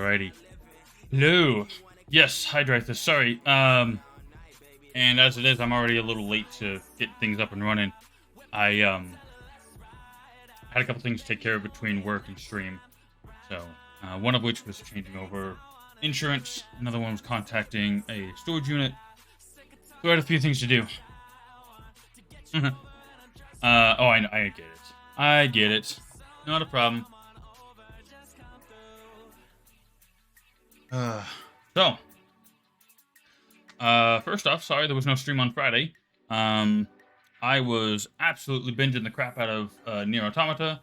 Alrighty. Hello. Yes, hi Dreyfus. Sorry. And as it is, I'm already a little late to get things up and running. I had a couple things to take care of between work and stream. So, one of which was changing over insurance. Another one was contacting a storage unit. So I had a few things to do. I get it. I get it. Not a problem. So, first off, sorry there was no stream on Friday. I was absolutely binging the crap out of Nier Automata.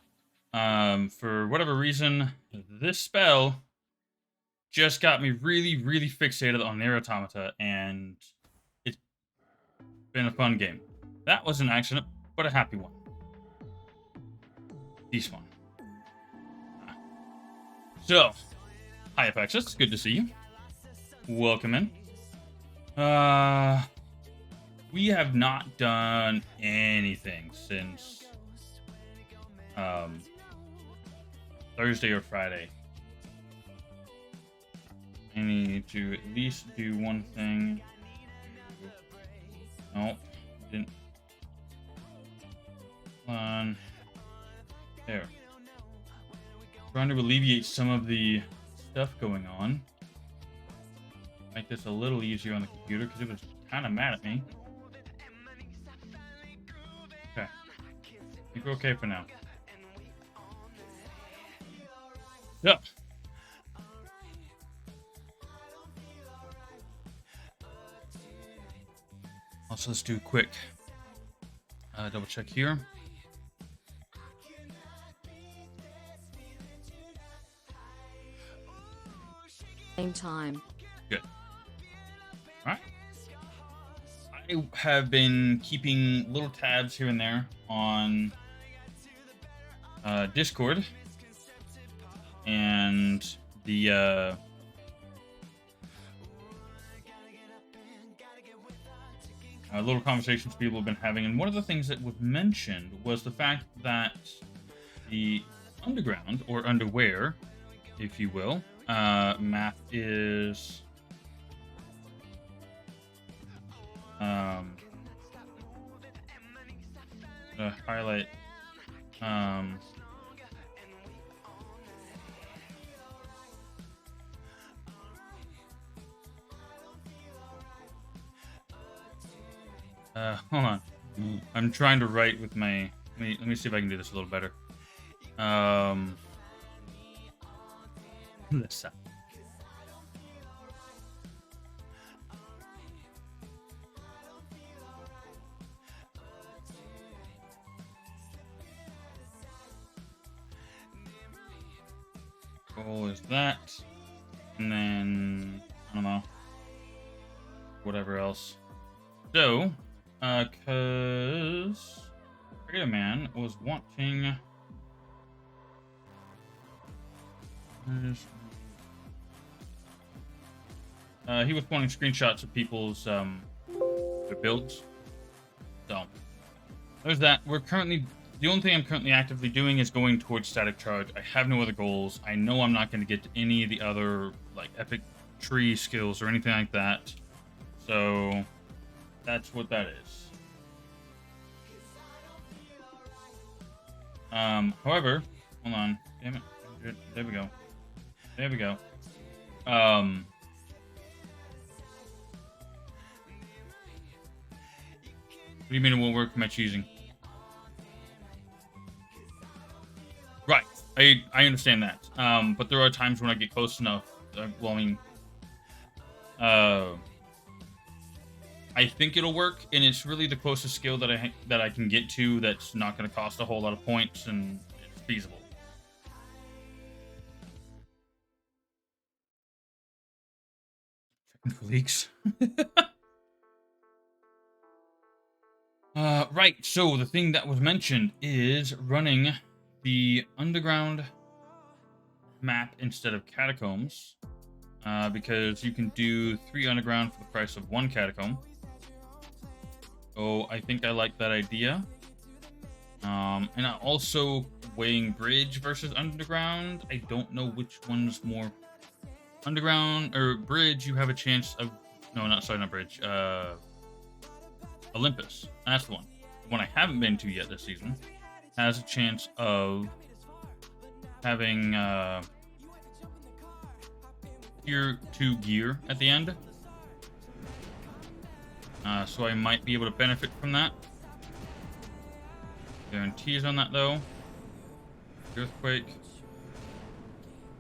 For whatever reason, this spell just got me really, really fixated on Nier Automata, and it's been a fun game. That was an accident, but a happy one. This one. So, hi Apexis, good to see you. Welcome in. We have not done anything since Thursday or Friday. I need to at least do one thing. Nope, didn't. Hold on. There. Trying to alleviate some of the stuff going on. Make this a little easier on the computer because it was kind of mad at me. Okay. I think we're okay for now. So. Also, let's do a quick double check here. Same time. Good. All right. I have been keeping little tabs here and there on Discord and the little conversations people have been having. And one of the things that was mentioned was the fact that the underground, or underwear, if you will, map is highlight hold on. I'm trying to write with my let me see if I can do this a little better. Listen. Goal is that, and then I don't know, whatever else. So, cause Creator Man was wanting. He was wanting screenshots of people's their builds. So there's that. We're currently the only thing I'm currently actively doing is going towards static charge. I have no other goals. I know I'm not going to get to any of the other like epic tree skills or anything like that. So that's what that is. However, hold on. Damn it. There we go. There we go. What do you mean it won't work? Am I choosing? Right. I understand that. But there are times when I get close enough. Well, I mean, I think it'll work, and it's really the closest skill that I can get to that's not going to cost a whole lot of points, and it's feasible. Technical leaks. Right, so the thing that was mentioned is running the underground map instead of catacombs, because you can do 3 underground for the price of 1 catacomb. So I think I like that idea. And also weighing bridge versus underground. I don't know which one's more Underground or bridge, you have a chance of not bridge. Olympus. That's the one. The one I haven't been to yet this season has a chance of having tier 2 gear at the end. So I might be able to benefit from that. Guarantees on that though. Earthquake.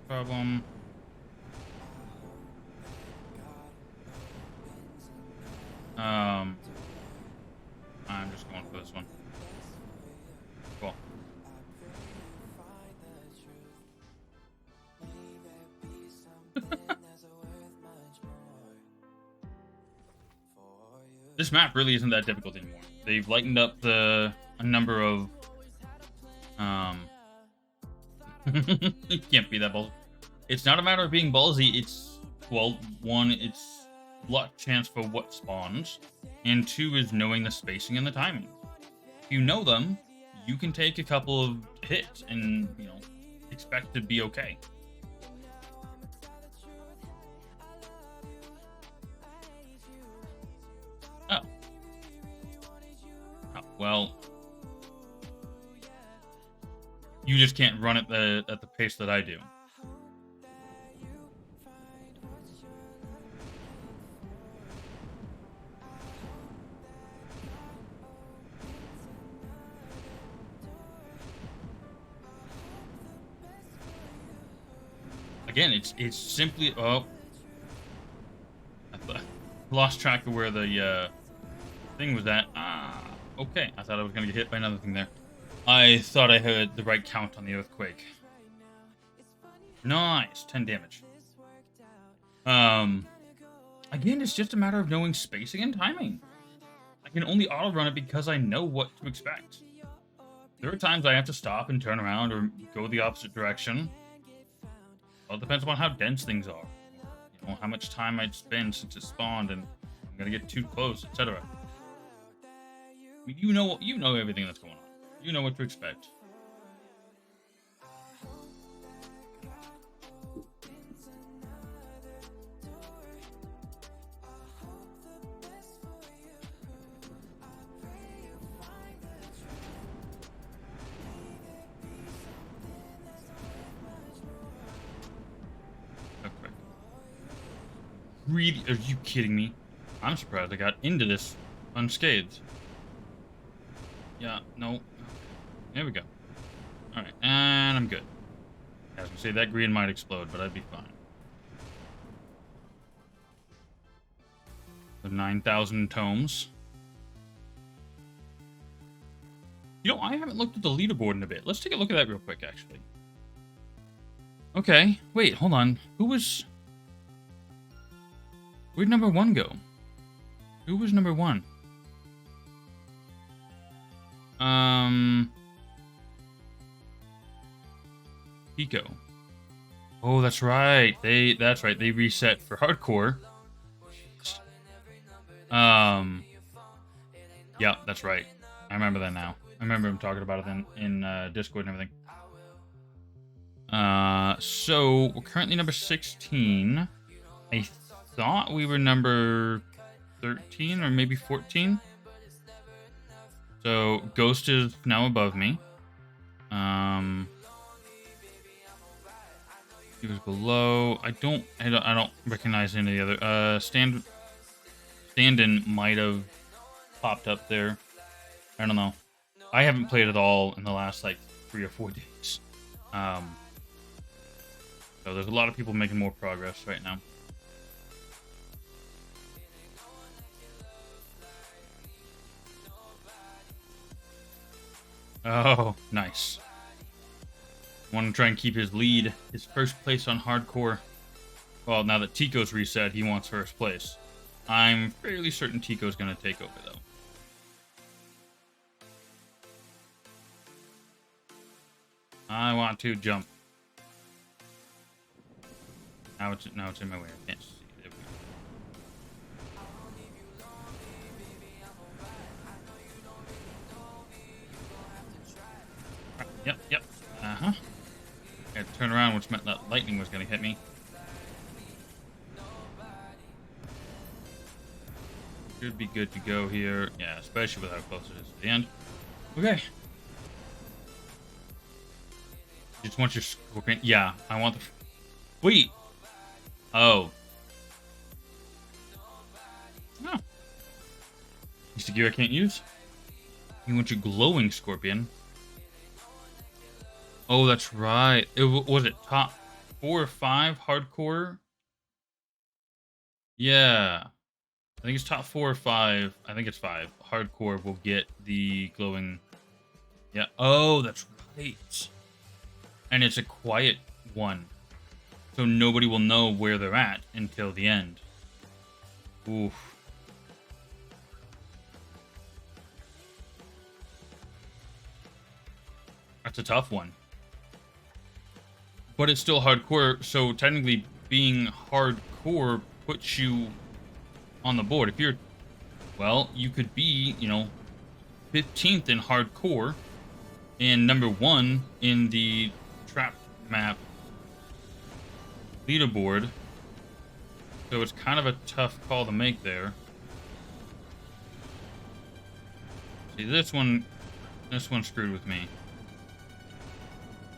Problem. I'm just going for this one. Cool. This map really isn't that difficult anymore. They've lightened up a number of it can't be that ballsy. It's not a matter of being ballsy, it's one, it's luck chance for what spawns, and 2 is knowing the spacing and the timing. If you know them, you can take a couple of hits and, expect to be okay. Oh. Well, you just can't run at the pace that I do. Again, it's simply I lost track of where the thing was at. Okay. I thought I was gonna get hit by another thing there. I thought I had the right count on the earthquake. Nice, 10 damage. Again, it's just a matter of knowing spacing and timing. I can only auto run it because I know what to expect. There are times I have to stop and turn around or go the opposite direction. Well, it depends on how dense things are. How much time I'd spend since it spawned, and I'm gonna get too close, etc. You know everything that's going on. You know what to expect. Okay. Really? Are you kidding me? I'm surprised I got into this unscathed. Yeah, no. There we go. Alright, and I'm good. I was gonna say that green might explode, but I'd be fine. The 9,000 tomes. I haven't looked at the leaderboard in a bit. Let's take a look at that real quick, actually. Okay, wait, hold on. Where'd number 1 go? Who was number 1? Pico. Oh, that's right. They reset for hardcore. Yeah, that's right. I remember that now. I remember him talking about it in Discord and everything. So we're currently number 16. I thought we were number 13 or maybe 14. So Ghost is now above me. He was below. I don't recognize any of the other. Stand-in might have popped up there. I don't know. I haven't played at all in the last 3 or 4 days. So there's a lot of people making more progress right now. Oh, nice. Want to try and keep his lead, his first place on hardcore. Well, now that Tico's reset, he wants first place. I'm fairly certain Tico's going to take over, though. I want to jump. Now it's in my way. I can't see. There we go. Yep. Uh-huh. I had to turn around, which meant that lightning was going to hit me. should be good to go here. Yeah, especially with how close it is to the end. Okay. Just want your scorpion. Yeah, I want the... Wait. Oh. Oh. Is the gear I can't use? You want your glowing scorpion? Oh, that's right. Was it top 4 or 5 hardcore? Yeah. I think it's top 4 or 5. I think it's 5. Hardcore will get the glowing. Yeah. Oh, that's right. And it's a quiet one. So nobody will know where they're at until the end. Oof. That's a tough one. But it's still hardcore, so technically being hardcore puts you on the board. If you're, well, you could be, 15th in hardcore and number 1 in the trap map leaderboard. So it's kind of a tough call to make there. See, this one screwed with me.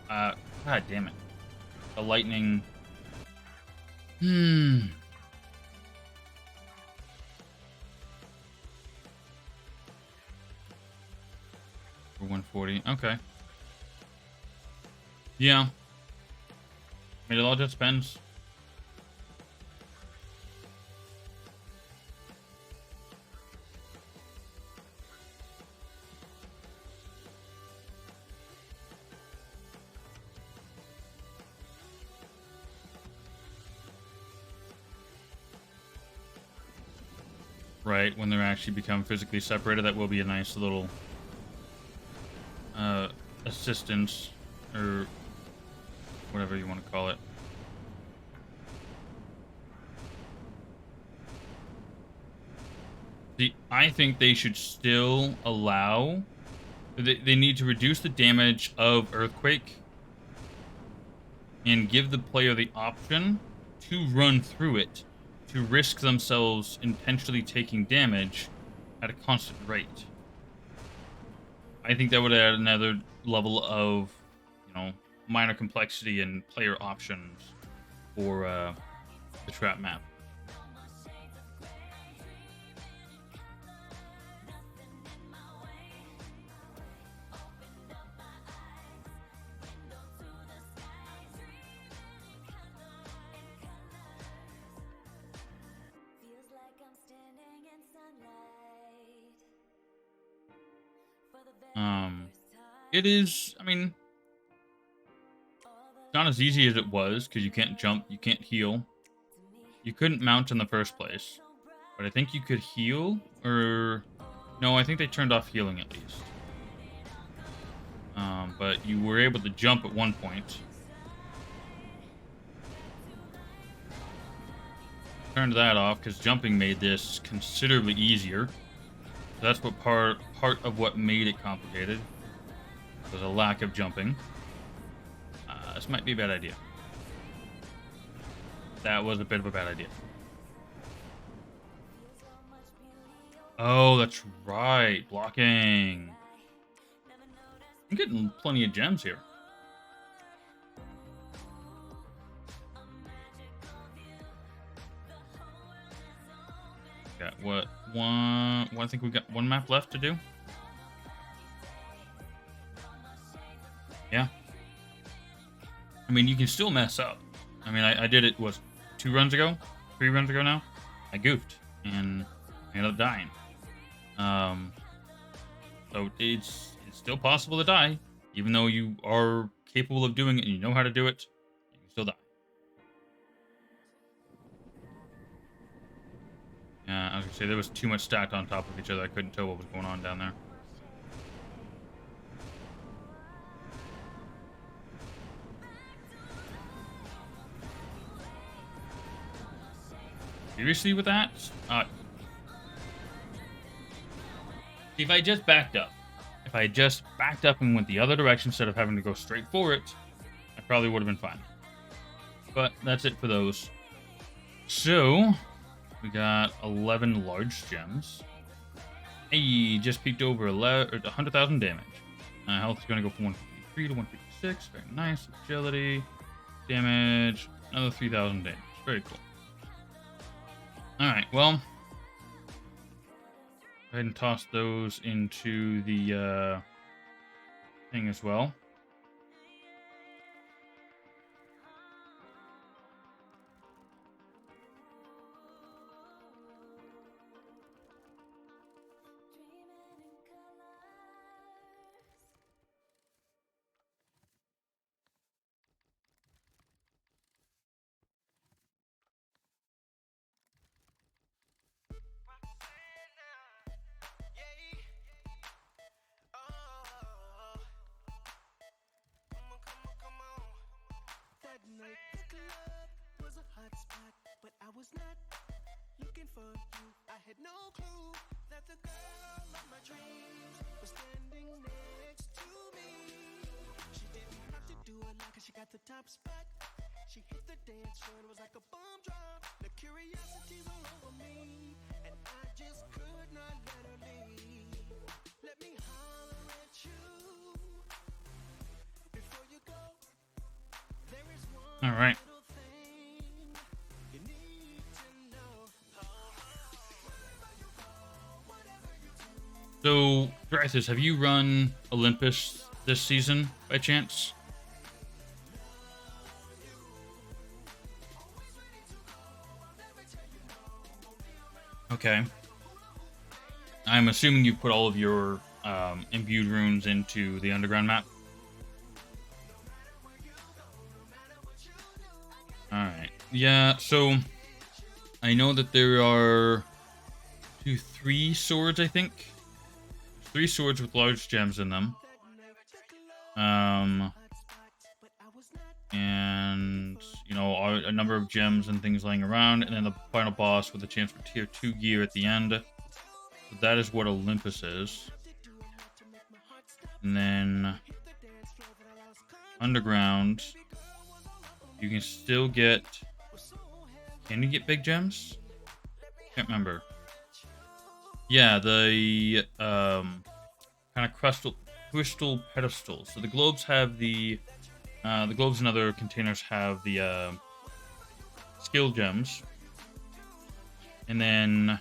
God damn it. The lightning. For 140. Okay. Yeah. I mean, it all just depends. Right, when they're actually become physically separated, that will be a nice little assistance, or whatever you want to call it. See, I think they should still allow... They need to reduce the damage of Earthquake and give the player the option to run through it, to risk themselves intentionally taking damage at a constant rate. I think that would add another level of, minor complexity and player options for the trap map. It is, I mean, it's not as easy as it was, because you can't jump, you can't heal. You couldn't mount in the first place. But I think you could heal, or... No, I think they turned off healing at least. But you were able to jump at one point. Turned that off, because jumping made this considerably easier. So that's what part of what made it complicated. Was a lack of jumping. This might be a bad idea. That was a bit of a bad idea. Oh, that's right. Blocking. I'm getting plenty of gems here. Got what? I think we got one map left to do. Yeah. I mean, you can still mess up. I mean, I did it, was 2 runs ago? 3 runs ago now? I goofed, and I ended up dying. So it's still possible to die, even though you are capable of doing it and you know how to do it, you can still die. Yeah, I was gonna say, there was too much stacked on top of each other. I couldn't tell what was going on down there. Seriously with that? If I just backed up. If I just backed up and went the other direction instead of having to go straight for it, I probably would have been fine. But that's it for those. So, We got 11 large gems. Hey, just peaked over 100,000 damage. Health is going to go from 153 to 156. Very nice. Agility, damage, another 3,000 damage. Very cool. Alright, well, go ahead and toss those into the thing as well. All right. So, Drithis, have you run Olympus this season by chance? Okay. I'm assuming you put all of your imbued runes into the underground map. Alright. Yeah, so I know that there are 3 swords, I think. 3 swords with large gems in them. And, you know, a number of gems and things laying around. And then the final boss with a chance for tier 2 gear at the end. So that is what Olympus is. And then underground, you can still get... Can you get big gems? Can't remember. Yeah, the kind of crystal pedestals. So the globes have the globes and other containers have the skill gems, and then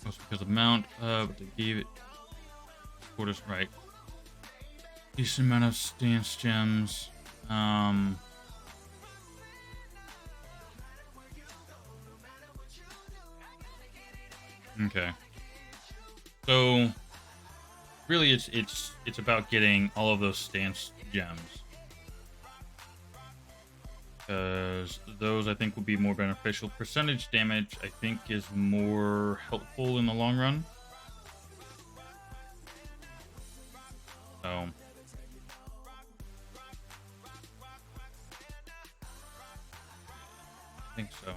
that's because of mount. But they gave it quarters right. Decent amount of stance gems. Okay. So really it's about getting all of those stance gems. Because those I think will be more beneficial. Percentage damage I think is more helpful in the long run. So I think so.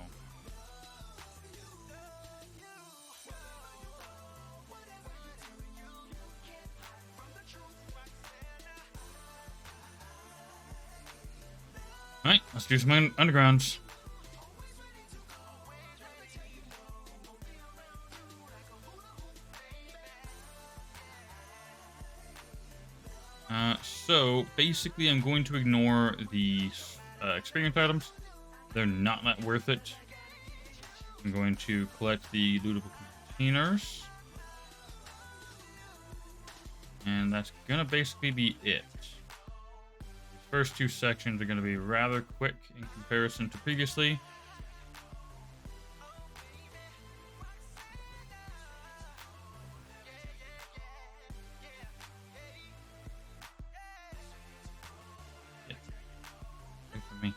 Alright, let's do some undergrounds. So basically I'm going to ignore the experience items. They're not that worth it. I'm going to collect the lootable containers. And that's gonna basically be it. The first 2 sections are gonna be rather quick in comparison to previously. Yeah. Good for me.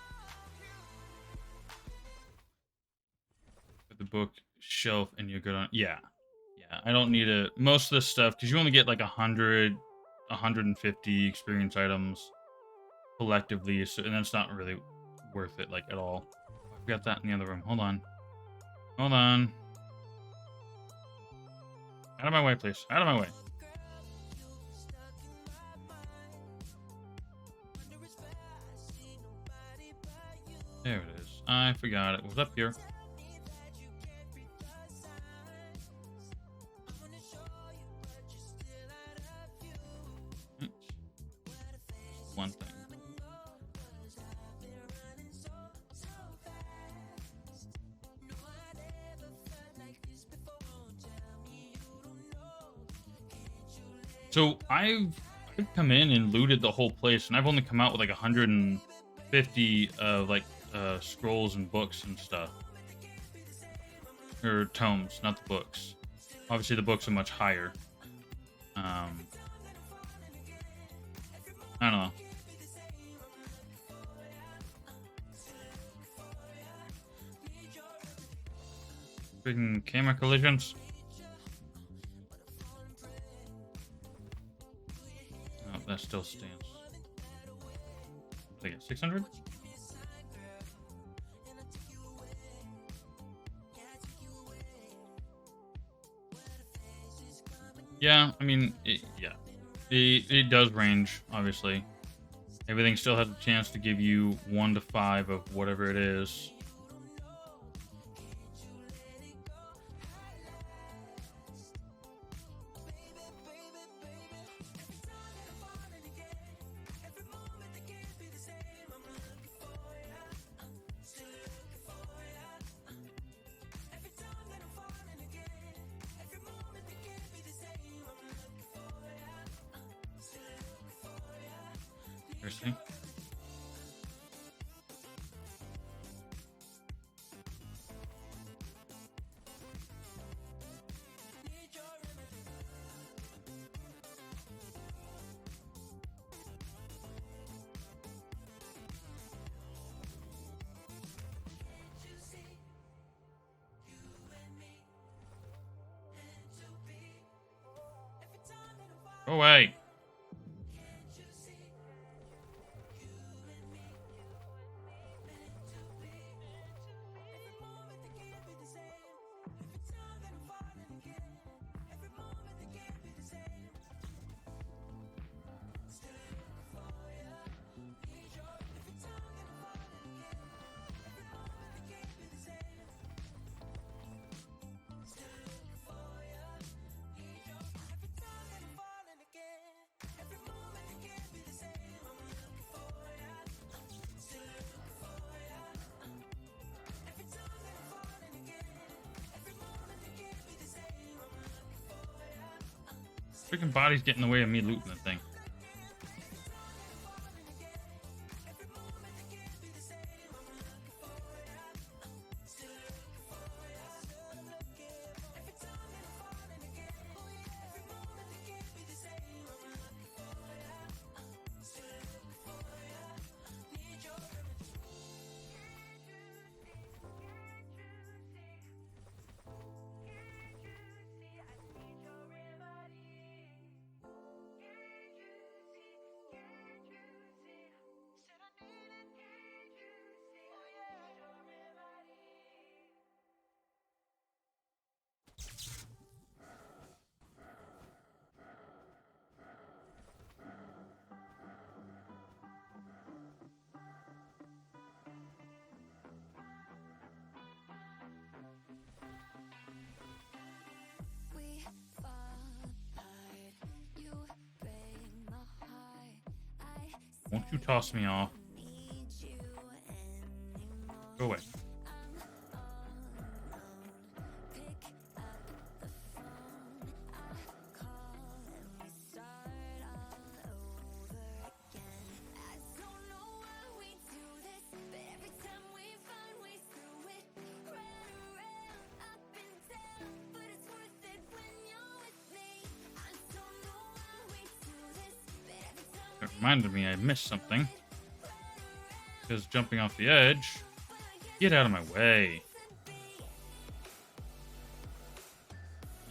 Put the book shelf and you're good on. Yeah. Yeah, I don't need it. Most of this stuff, because you only get like 100, 150 experience items collectively, so, and that's not really worth it, like, at all. I've got that in the other room. Hold on. Hold on. Out of my way, please. Out of my way. I forgot it was up here. One thing. So I've come in and looted the whole place, and I've only come out with like 150 scrolls and books and stuff, or tomes, not the books. Obviously, the books are much higher. I don't know. Freaking camera collisions. Oh, that still stands. I get 600. Yeah, I mean, it does range, obviously. Everything still has a chance to give you 1 to 5 of whatever it is. Seriously? Go away. Freaking bodies get in the way of me looting that thing. Won't you toss me off? Go away. It reminded me I missed something. Because jumping off the edge. Get out of my way.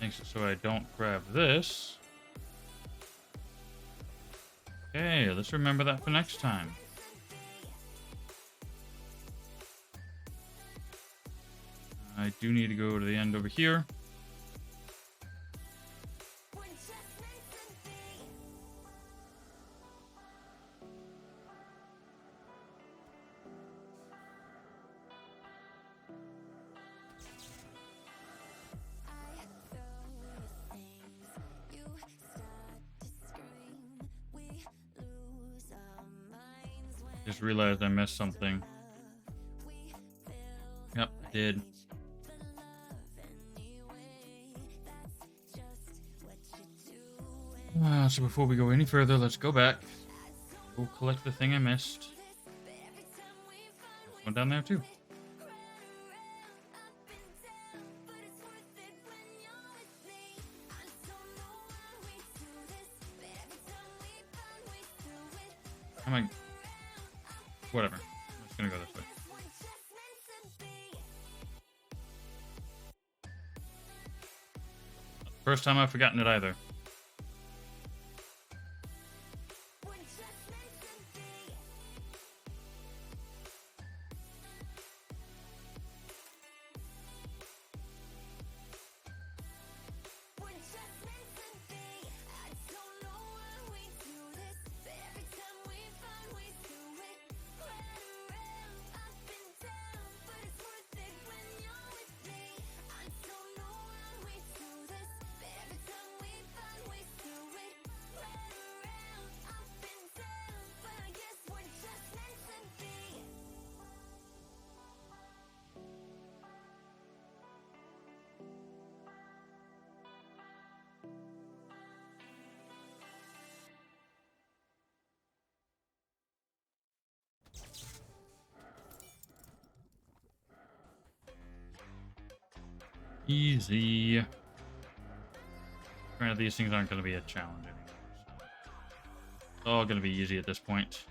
Makes it so I don't grab this. Okay, let's remember that for next time. I do need to go to the end over here. Just realized I missed something. Yep, I did. So before we go any further, let's go back. Go collect the thing I missed. There's one down there too. Am I? Whatever. I'm just gonna go this way. First time I've forgotten it either. Easy. Granted, these things aren't going to be a challenge anymore. So it's all going to be easy at this point.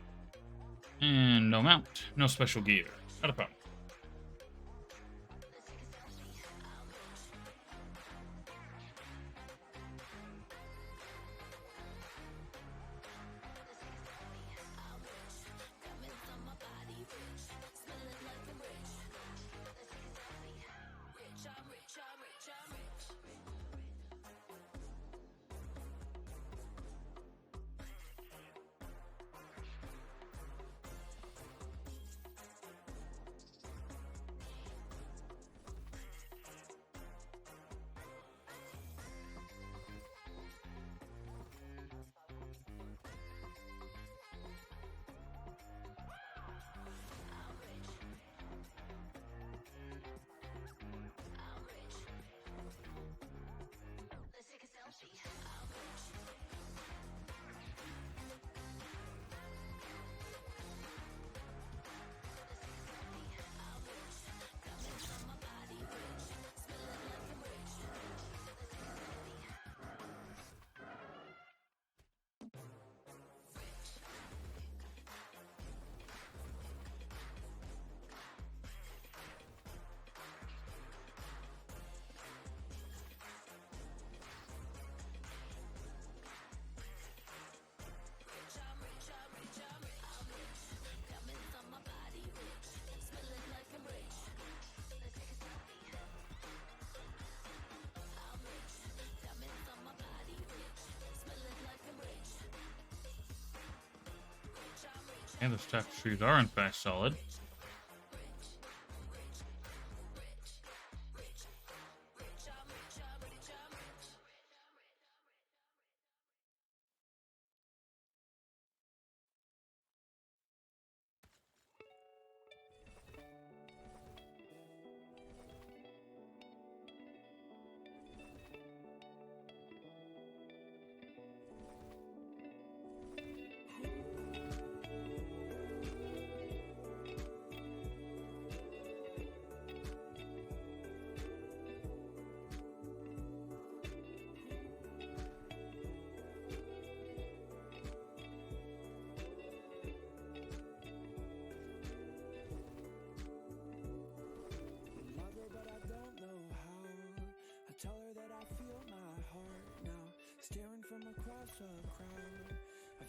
And no mount. No special gear. Not a problem. And the tapestries are in fact solid.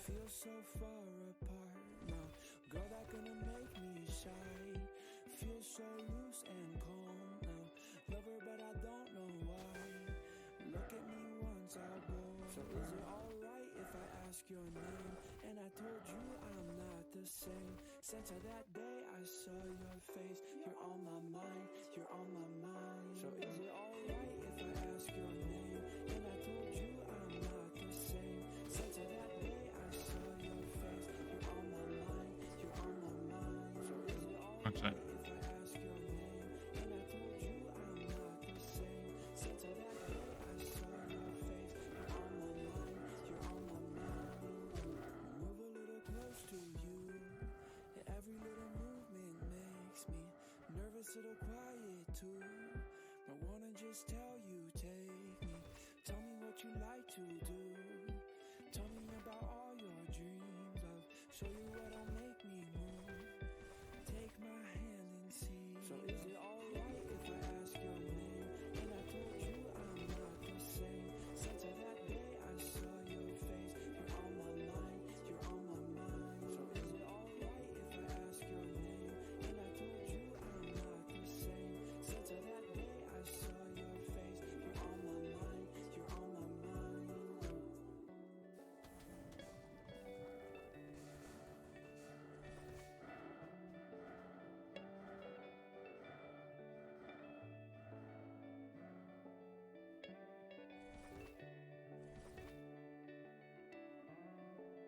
Feel so far apart now. Girl, that gonna make me shy. Feel so loose and calm now. Love her, but I don't know why. Look at me once, I'll go. So is it alright if I ask your name? And I told you I'm not the same. Since that day I saw your face. You're on my mind, you're on my mind. So is it alright if I ask your name? And I told you I'm not the same. Since that day I saw your face. You're on my mind, you're on my to the quiet too. I wanna just tell you, take me. Tell me what you like to do. Tell me about all your dreams. I'll show you what'll make me move. Take my hand and see. So is it alright if I ask your name? And I told you I'm not the same. Since that day I saw your face. You're on my mind, you're on my mind. So is it alright if I ask your name? And I told you I'm not the same. Since that day I saw your face. You're on my mind, you're on my mind.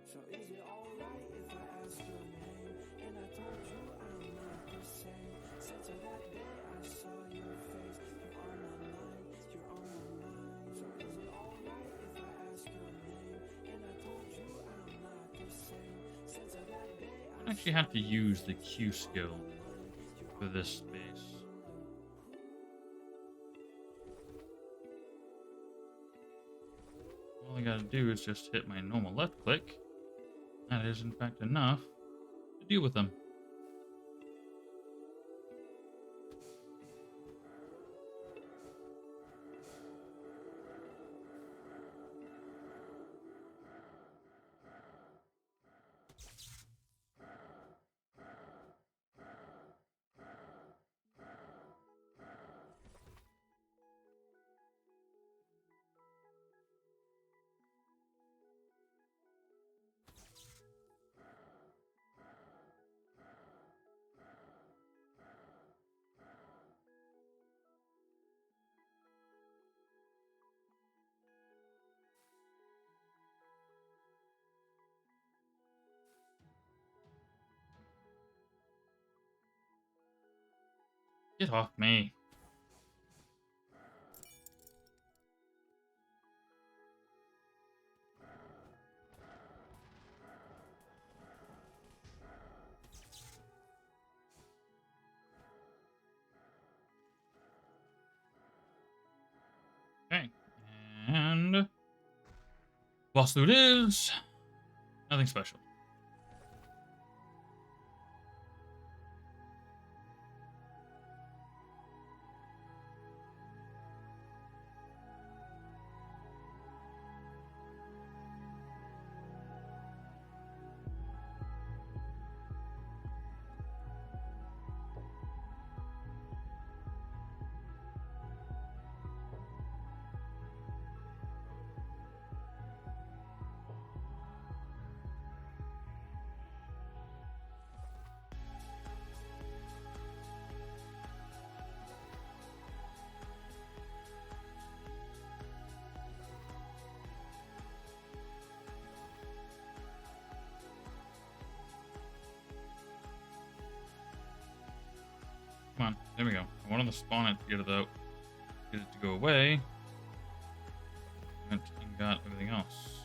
So is it alright if I ask your name? And I told you I'm not the same. Since that day I saw your face. You're on my mind, you're on my mind. So is it alright if I ask your name? And I told you I'm not the same. Since that day I actually have to use the Q skill for this space. All I gotta do is just hit my normal left click. That is, in fact, enough to deal with them. Get off me. Okay. And boss loot is nothing special. Come on, there we go. I wanted to spawn it to get it out, get it to go away. Went and got everything else.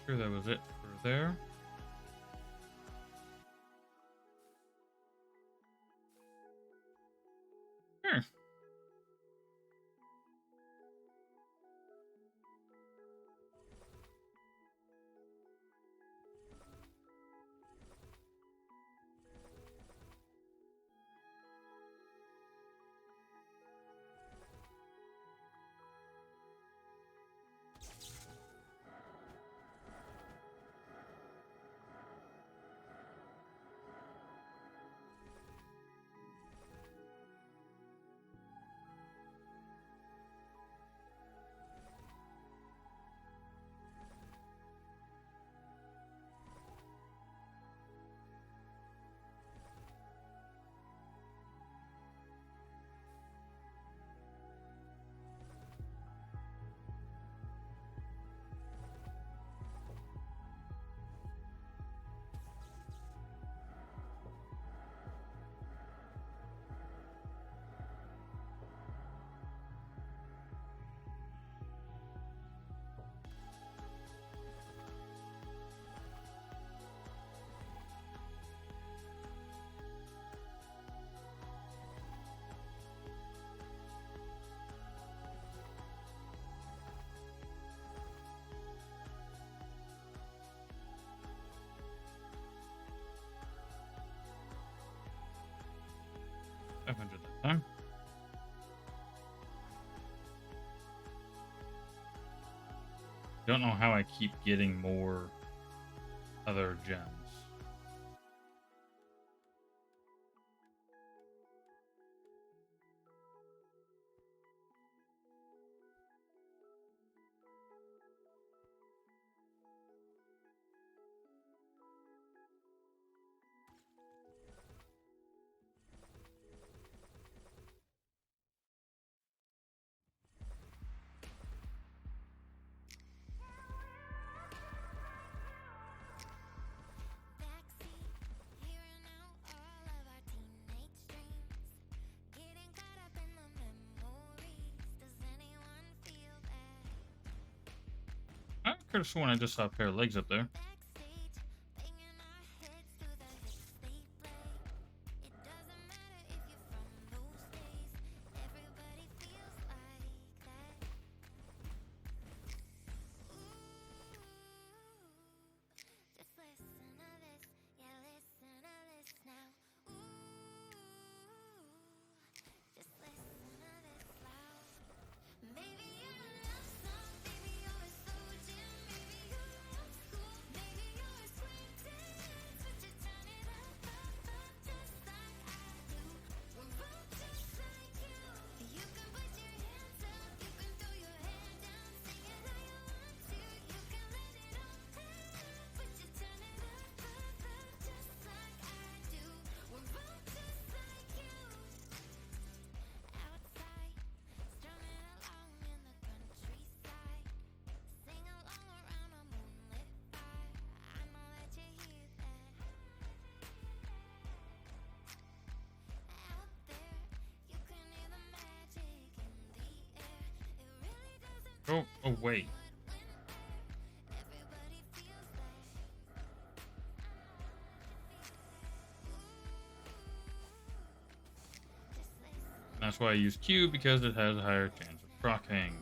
Sure, that was it for there. Sure. 500 that time. Don't know how I keep getting more other gems. I could have sworn I just saw a pair of legs up there. Go away. That's why I use Q, because it has a higher chance of proccing.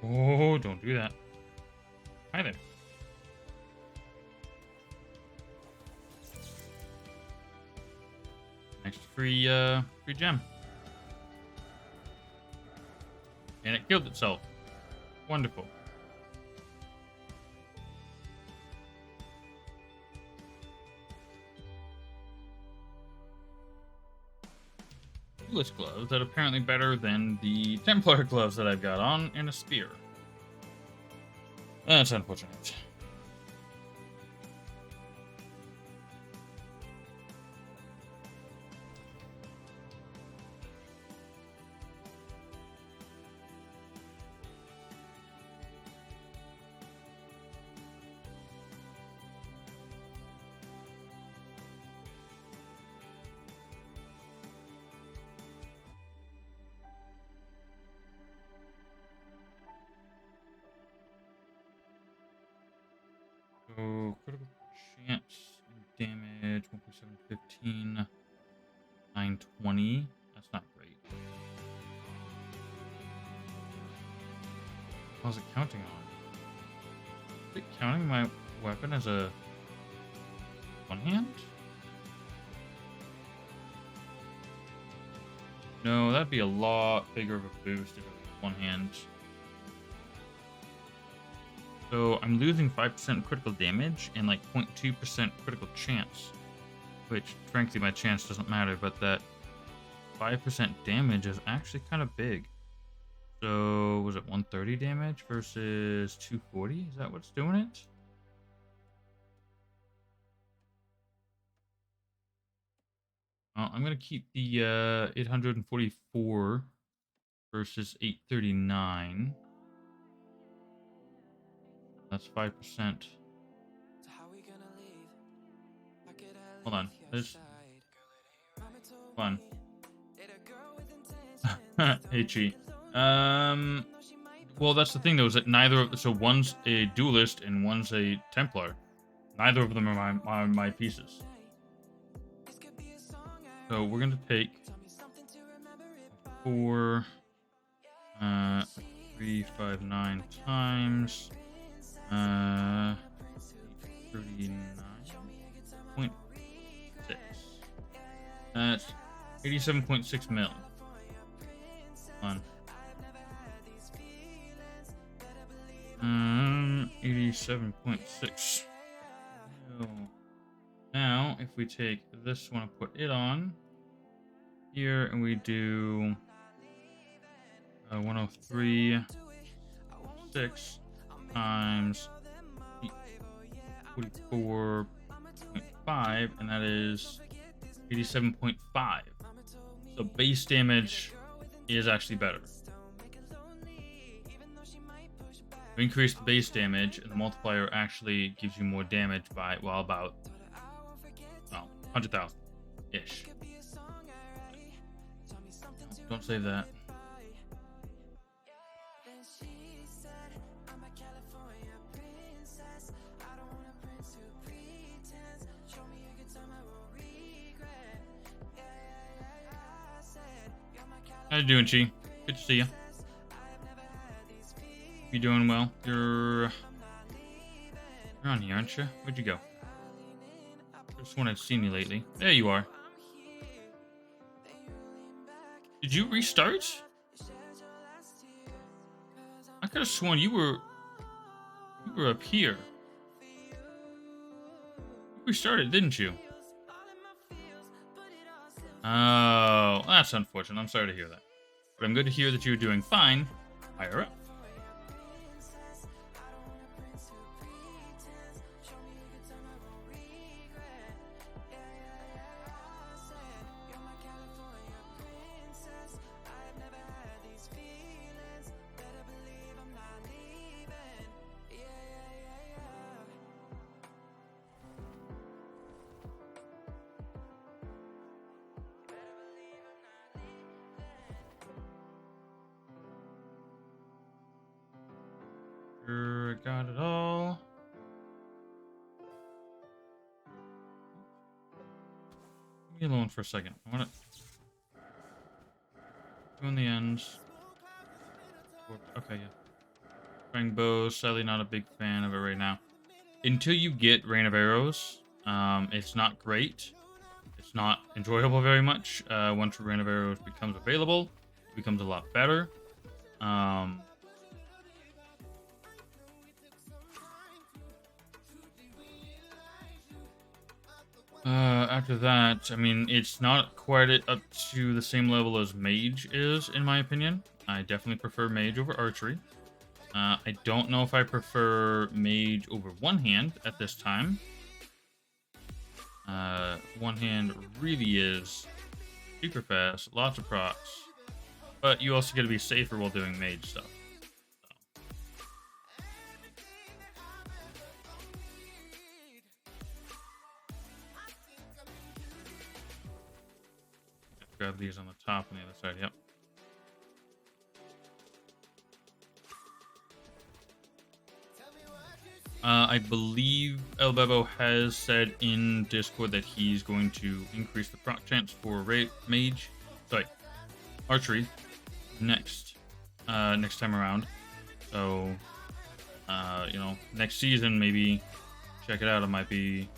Oh, don't do that. Hi there. Next free gem. And it killed itself. Wonderful. Foolish gloves that are apparently better than the Templar gloves that I've got on, and a spear. That's unfortunate. So, critical chance and damage, 1.715, 920. That's not hell's it counting on? Is it counting my weapon as a one hand? No, that'd be a lot bigger of a boost if it was one hand. So I'm losing 5% critical damage and like 0.2% critical chance. Which, frankly, my chance doesn't matter, but that 5% damage is actually kind of big. So, was it 130 damage versus 240? Is that what's doing it? I'm going to keep the 844 versus 839. That's 5%. Hold on. There's... Hold on. Hey, Chi. Well, that's the thing, though, is that neither of... So one's a duelist and one's a Templar. Neither of them are my pieces. So we're going to take 4, 3, 5, 9 times 39.6. That's 87.6 mil. Hold on. 87.6. Now, if we take this one and put it on here, and we do 103.6 times 44.5, and that is 87.5. So base damage is actually better. You increase the base damage, and the multiplier actually gives you more damage by, well, about 100,000-ish. Don't save that. How you doing, Chi? Good to see you. You doing well? You're on here, aren't you? Where'd you go? Just when I've seen you lately. There you are. Did you restart? I could have sworn you were up here. You restarted, didn't you? Oh, that's unfortunate. I'm sorry to hear that. But I'm good to hear that you're doing fine higher up. Sure, got it all. Leave me alone for a second. I want to doing the ends. Okay, yeah. Fang bow, sadly not a big fan of it right now. Until you get Rain of Arrows, it's not great. It's not enjoyable very much. Once Rain of Arrows becomes available, it becomes a lot better. After that, I mean, it's not quite up to the same level as Mage is, in my opinion. I definitely prefer Mage over Archery. I don't know if I prefer Mage over One Hand at this time. One Hand really is super fast, lots of procs, but you also get to be safer while doing Mage stuff. Grab these on the top and the other side, yep. I believe El Bebo has said in Discord that he's going to increase the proc chance for Archery next time around. So, you know, next season maybe check it out. It might be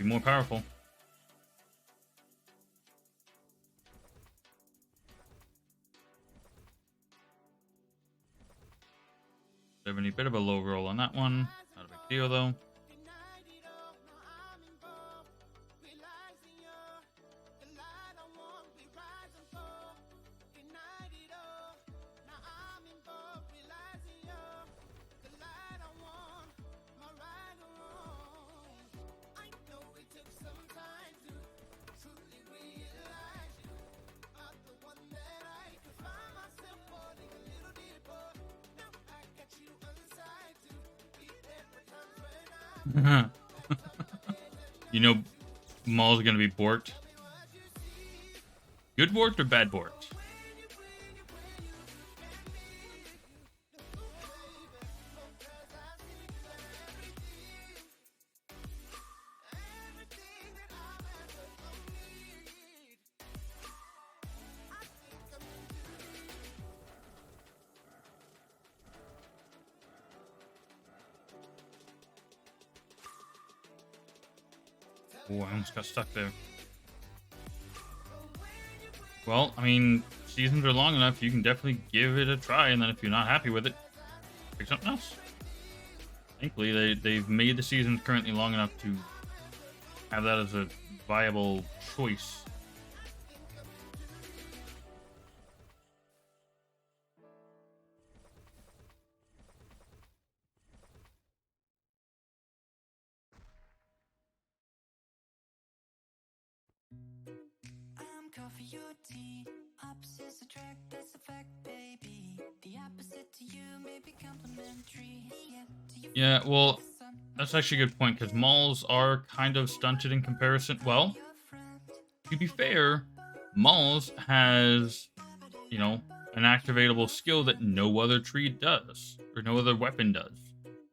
more powerful. Having a bit of a low roll on that one. Not a big deal though. You know, Maul's gonna be borked. Good borked or bad borked? Oh, I almost got stuck there. Well, I mean, seasons are long enough. You can definitely give it a try, and then if you're not happy with it, pick something else. Thankfully, they've made the seasons currently long enough to have that as a viable choice. Coffee or tea, opposites attract, that's a fact, baby. The opposite to you may be complementary. Yeah, well, that's actually a good point, because Mauls are kind of stunted in comparison. Well, to be fair, Mauls has, you know, an activatable skill that no other tree does, or no other weapon does.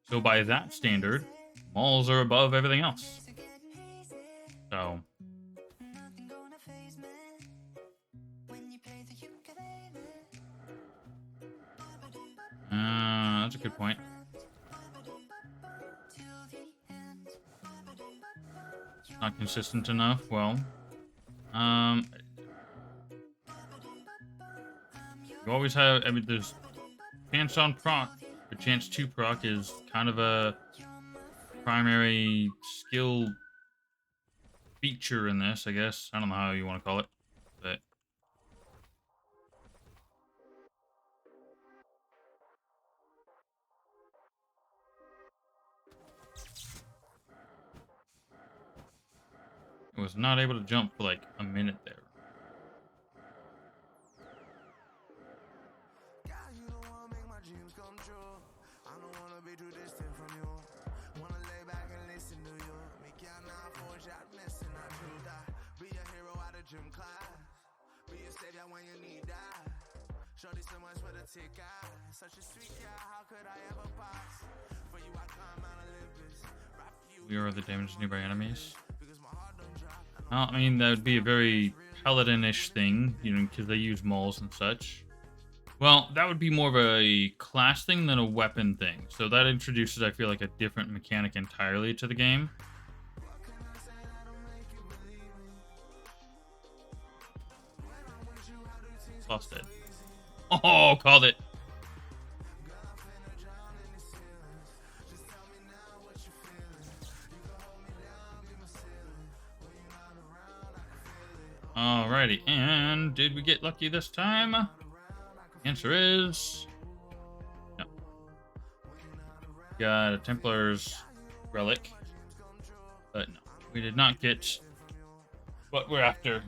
So by that standard, Mauls are above everything else. So... that's a good point. Not consistent enough. Well, you always have. I mean, there's chance on proc, but chance to proc is kind of a primary skill feature in this, I guess. I don't know how you want to call it, but. I was not able to jump for like a minute there. We are the damage to nearby enemies. Well, I mean, that would be a very paladin-ish thing, you know, because they use mauls and such. Well, that would be more of a class thing than a weapon thing. So that introduces, I feel like, a different mechanic entirely to the game. Lost it. Oh, called it. Alrighty, and did we get lucky this time? Answer is no. Got a Templar's relic, but no, we did not get what we're after.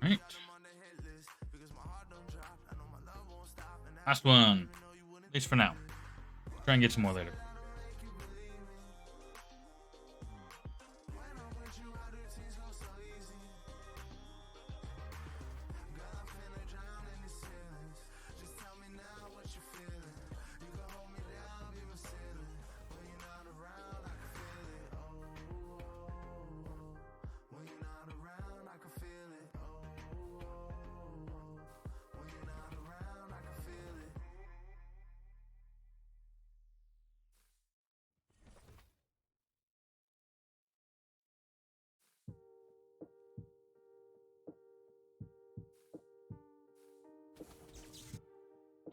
Right. Last one. At least for now. Try and get some more later.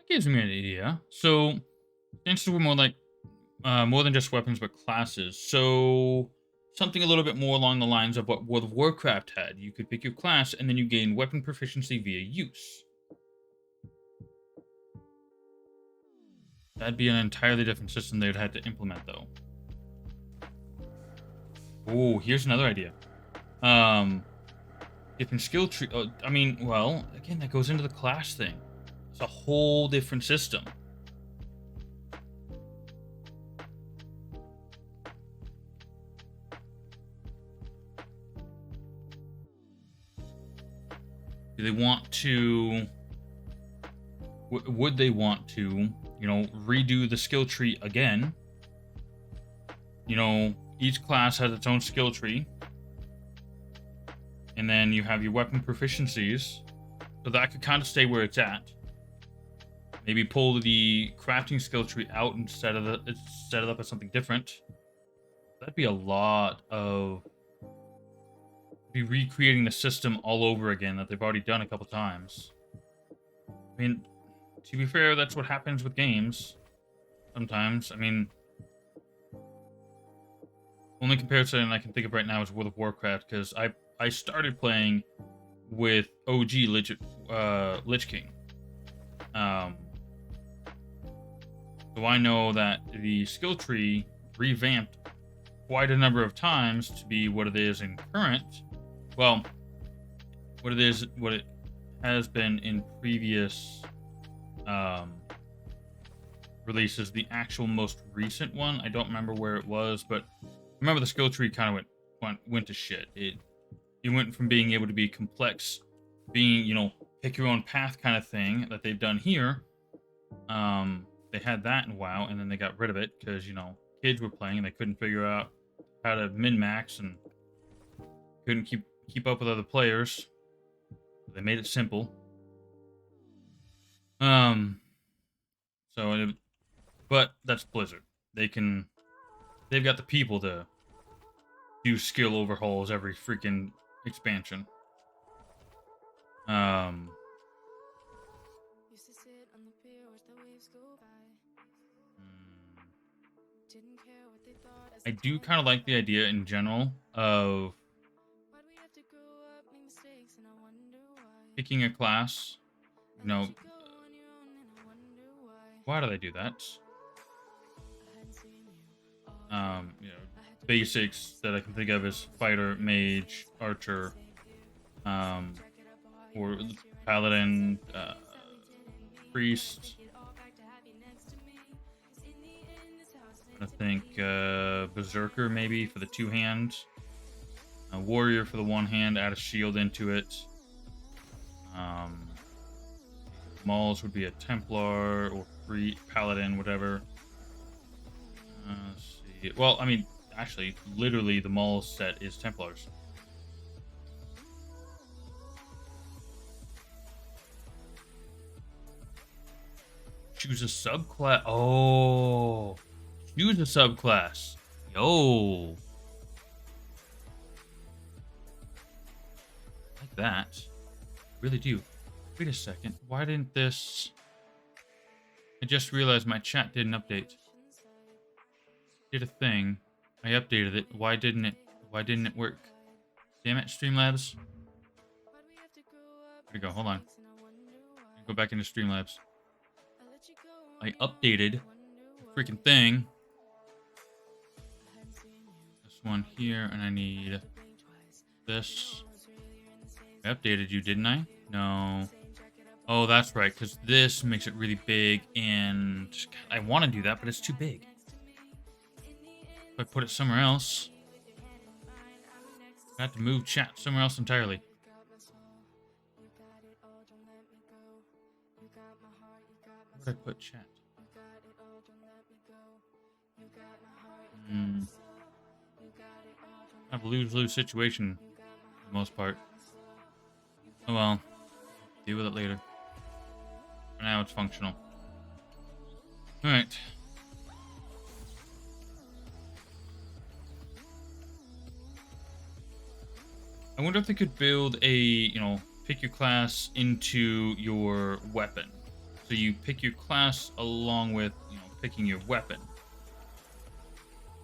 gives me an idea. So, instead we're more like more than just weapons, but classes. So something a little bit more along the lines of what World of Warcraft had. You could pick your class, and then you gain weapon proficiency via use. That'd be an entirely different system they'd had to implement, though. Oh, here's another idea. Different skill tree. I mean, well, again, that goes into the class thing. It's a whole different system. Do they want to? Would they want to, redo the skill tree again? Each class has its own skill tree. And then you have your weapon proficiencies. So that could kind of stay where it's at. Maybe pull the crafting skill tree out and set it up as something different. That'd be a lot of... be recreating the system all over again that they've already done a couple times. I mean, to be fair, that's what happens with games. Sometimes. I mean... only comparison I can think of right now is World of Warcraft, because I started playing with OG Lich King. So I know that the skill tree revamped quite a number of times to be what it is in current. Well, what it has been in previous releases. The actual most recent one, I don't remember where it was, but I remember the skill tree kind of went to shit. It went from being able to be complex, being, pick your own path kind of thing that they've done here. They had that in WoW, and then they got rid of it because, kids were playing and they couldn't figure out how to min-max and couldn't keep up with other players. They made it simple. But that's Blizzard. They've got the people to do skill overhauls every freaking expansion. I do kind of like the idea in general of picking a class. Why do they do that? Basics that I can think of is fighter, mage, archer, or paladin, priest. I think berserker maybe for the 2 hands, warrior for the 1 hand. Add a shield into it. Mauls would be a Templar or paladin, whatever. Let's see. Well, I mean, actually, literally, the Maul set is Templars. Choose a subclass. Oh, choose a subclass. Yo, like that. Really do. Wait a second. Why didn't this? I just realized my chat didn't update. Did a thing. I updated it. Why didn't it work? Damn it, Streamlabs. Here we go. Hold on. Go back into Streamlabs. I updated the freaking thing. This one here, and I need this. I updated you, didn't I? No. Oh, that's right, because this makes it really big, and I want to do that, but it's too big. If I put it somewhere else, I have to move chat somewhere else entirely. Where did I put chat? Kind of a lose-lose situation for the most part. Oh well. Deal with it later. For now, it's functional. Alright. I wonder if they could build a, pick your class into your weapon. So you pick your class along with, picking your weapon.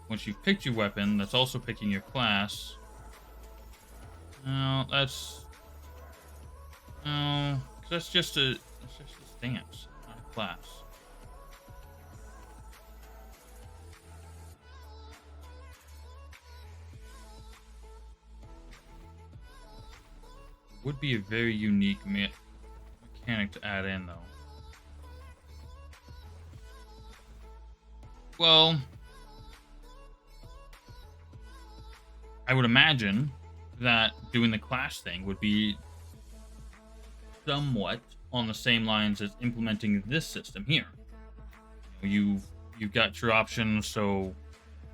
Once you've picked your weapon, that's also picking your class. No, no, 'cause that's just a stance, not a class. Would be a very unique mechanic to add in, though. Well, I would imagine that doing the class thing would be somewhat on the same lines as implementing this system here. You've got your options, so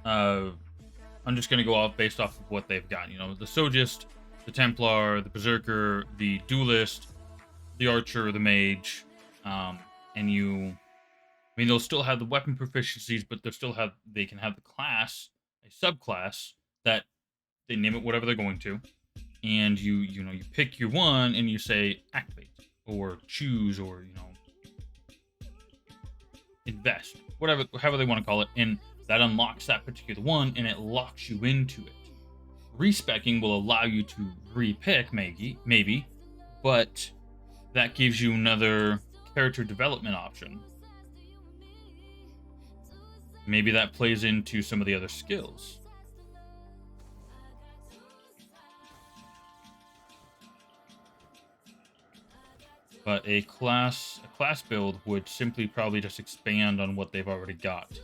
I'm just gonna go off based off of what they've got. The Sogist, the Templar, the Berserker, the Duelist, the Archer, the Mage, and they'll still have the weapon proficiencies, but they can have the class, a subclass that they name it whatever they're going to, and you pick your one and you say activate or choose or invest, however they want to call it, and that unlocks that particular one and it locks you into it. Respecking will allow you to repick maybe, but that gives you another character development option. Maybe that plays into some of the other skills. But a class build would simply probably just expand on what they've already got,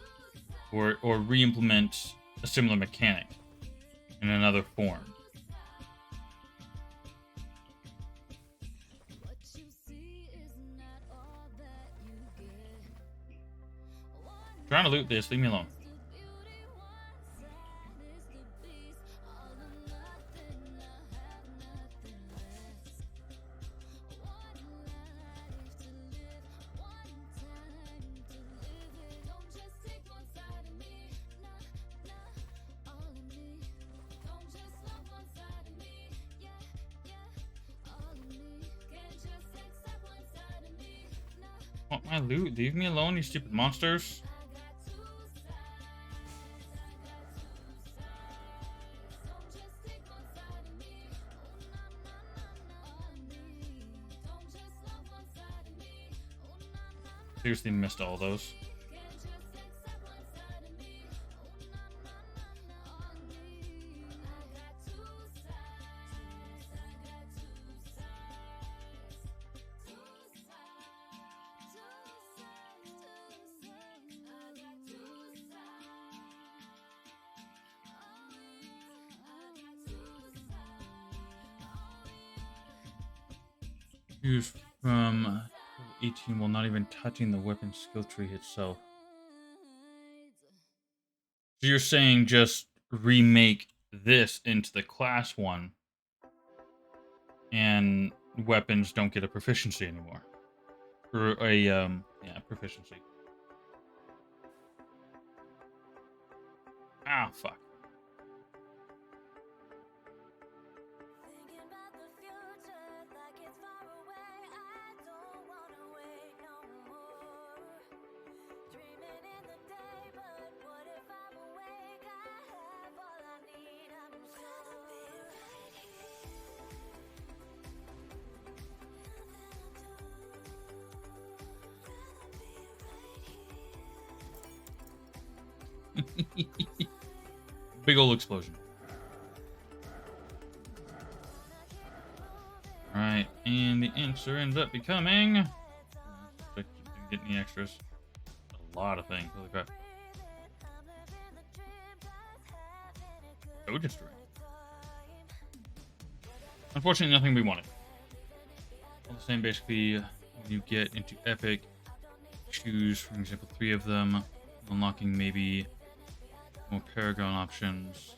or re-implement a similar mechanic in another form. Trying to loot this, leave me alone. Want my loot? Leave me alone, you stupid monsters. Seriously missed all those. Choose from 18 while not even touching the weapon skill tree itself. So you're saying just remake this into the class one and weapons don't get a proficiency anymore. Or a proficiency. Ah, fuck. Big old explosion. Alright, and the answer ends up becoming... Didn't get any extras. A lot of things, holy crap. Just right. Unfortunately, nothing we wanted. All the same, basically, when you get into Epic, choose, for example, 3 of them, unlocking maybe more Paragon options.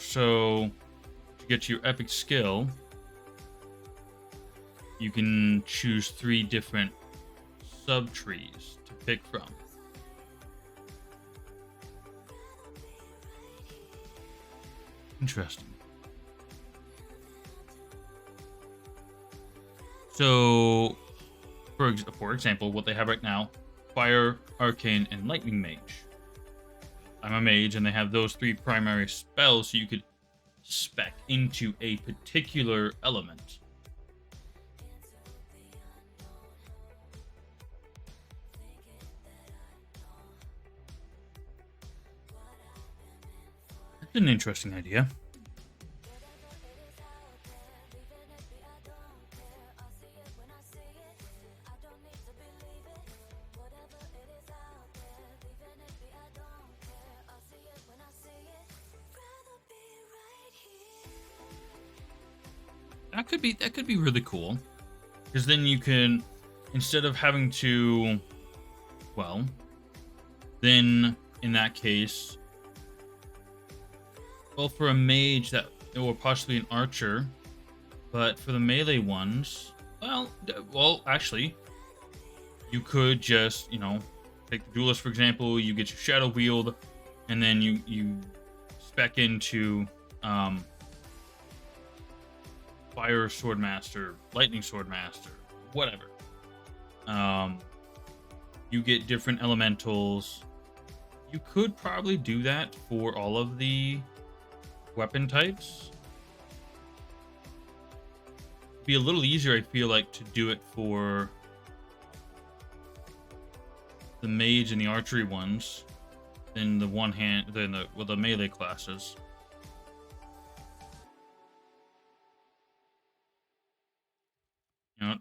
So to get your epic skill, you can choose 3 different sub-trees to pick from. Interesting. So, for example, what they have right now, Fire, Arcane, and Lightning Mage. I'm a mage, and they have those 3 primary spells, so you could spec into a particular element. That's an interesting idea. That could be really cool, because then you can, instead of having to, well, then in that case, well, for a mage that, or possibly an archer, but for the melee ones, well, actually, you could just, take the duelist for example. You get your shadow wield, and then you spec into Fire Swordmaster, Lightning Swordmaster, whatever. You get different elementals. You could probably do that for all of the weapon types. Be a little easier, I feel like, to do it for the mage and the archery ones than the melee classes.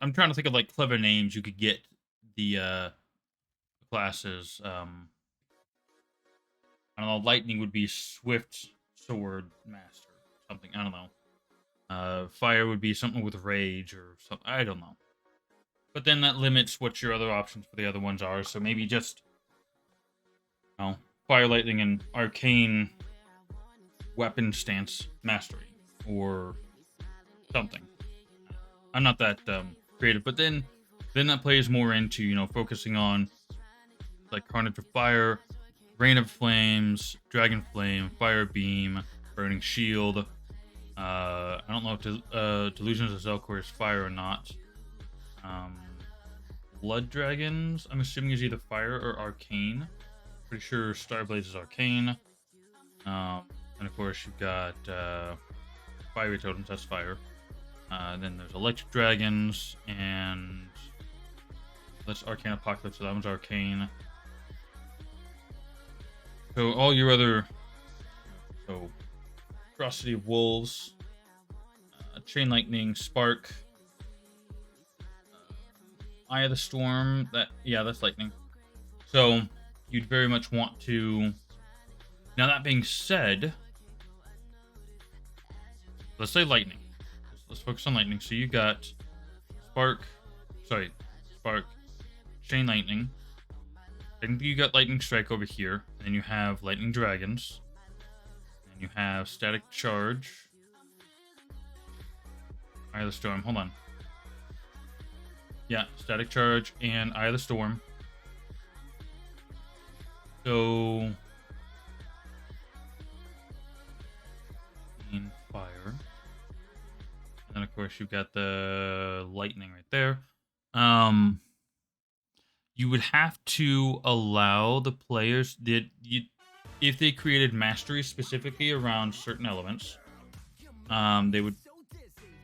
I'm trying to think of like clever names you could get the classes. I don't know. Lightning would be Swift Sword Master, something. I don't know. Fire would be something with rage or something. I don't know. But then that limits what your other options for the other ones are. So maybe just, Fire, Lightning, and Arcane Weapon Stance Mastery or something. I'm not that creative, but then that plays more into focusing on like Carnage of Fire, Rain of Flames, Dragon Flame, Fire Beam, Burning Shield. I don't know if Delusions of Zelkor is fire or not. Blood Dragons, I'm assuming, is either fire or arcane. Pretty sure Starblaze is arcane. And of course you've got Fiery Totems, that's fire. Then there's Electric Dragons, and that's Arcane Apocalypse, so that one's arcane. So all your other, Ferocity of Wolves, Chain Lightning, Spark, Eye of the Storm, that's lightning. So you'd very much want to. Now that being said, let's say lightning. Let's focus on lightning. So you got Spark, Chain Lightning. Then you got Lightning Strike over here. Then you have Lightning Dragons. Then you have Static Charge. Eye of the Storm. Hold on. Yeah, Static Charge and Eye of the Storm. So, in fire. And then of course you've got the lightning right there. You would have to allow the players if they created mastery specifically around certain elements, they would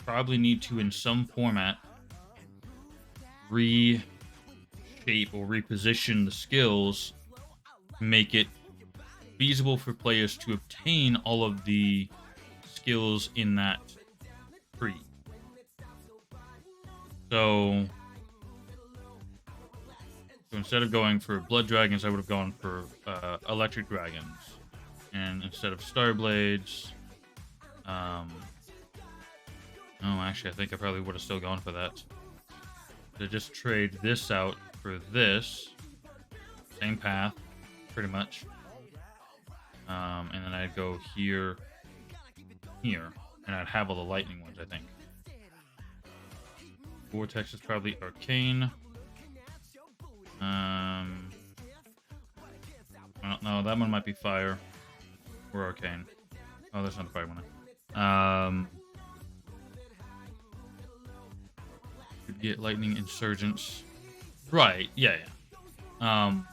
probably need to, in some format, reshape or reposition the skills, make it feasible for players to obtain all of the skills in that tree. So instead of going for Blood Dragons, I would have gone for Electric Dragons. And instead of Starblades, actually, I think I probably would have still gone for that. To just trade this out for this. Same path, pretty much. And then I'd go here, and I'd have all the lightning ones, I think. Vortex is probably arcane. I don't know, that one might be fire or arcane. Oh, that's not the fire one. Could get lightning insurgents. Right, yeah. I'm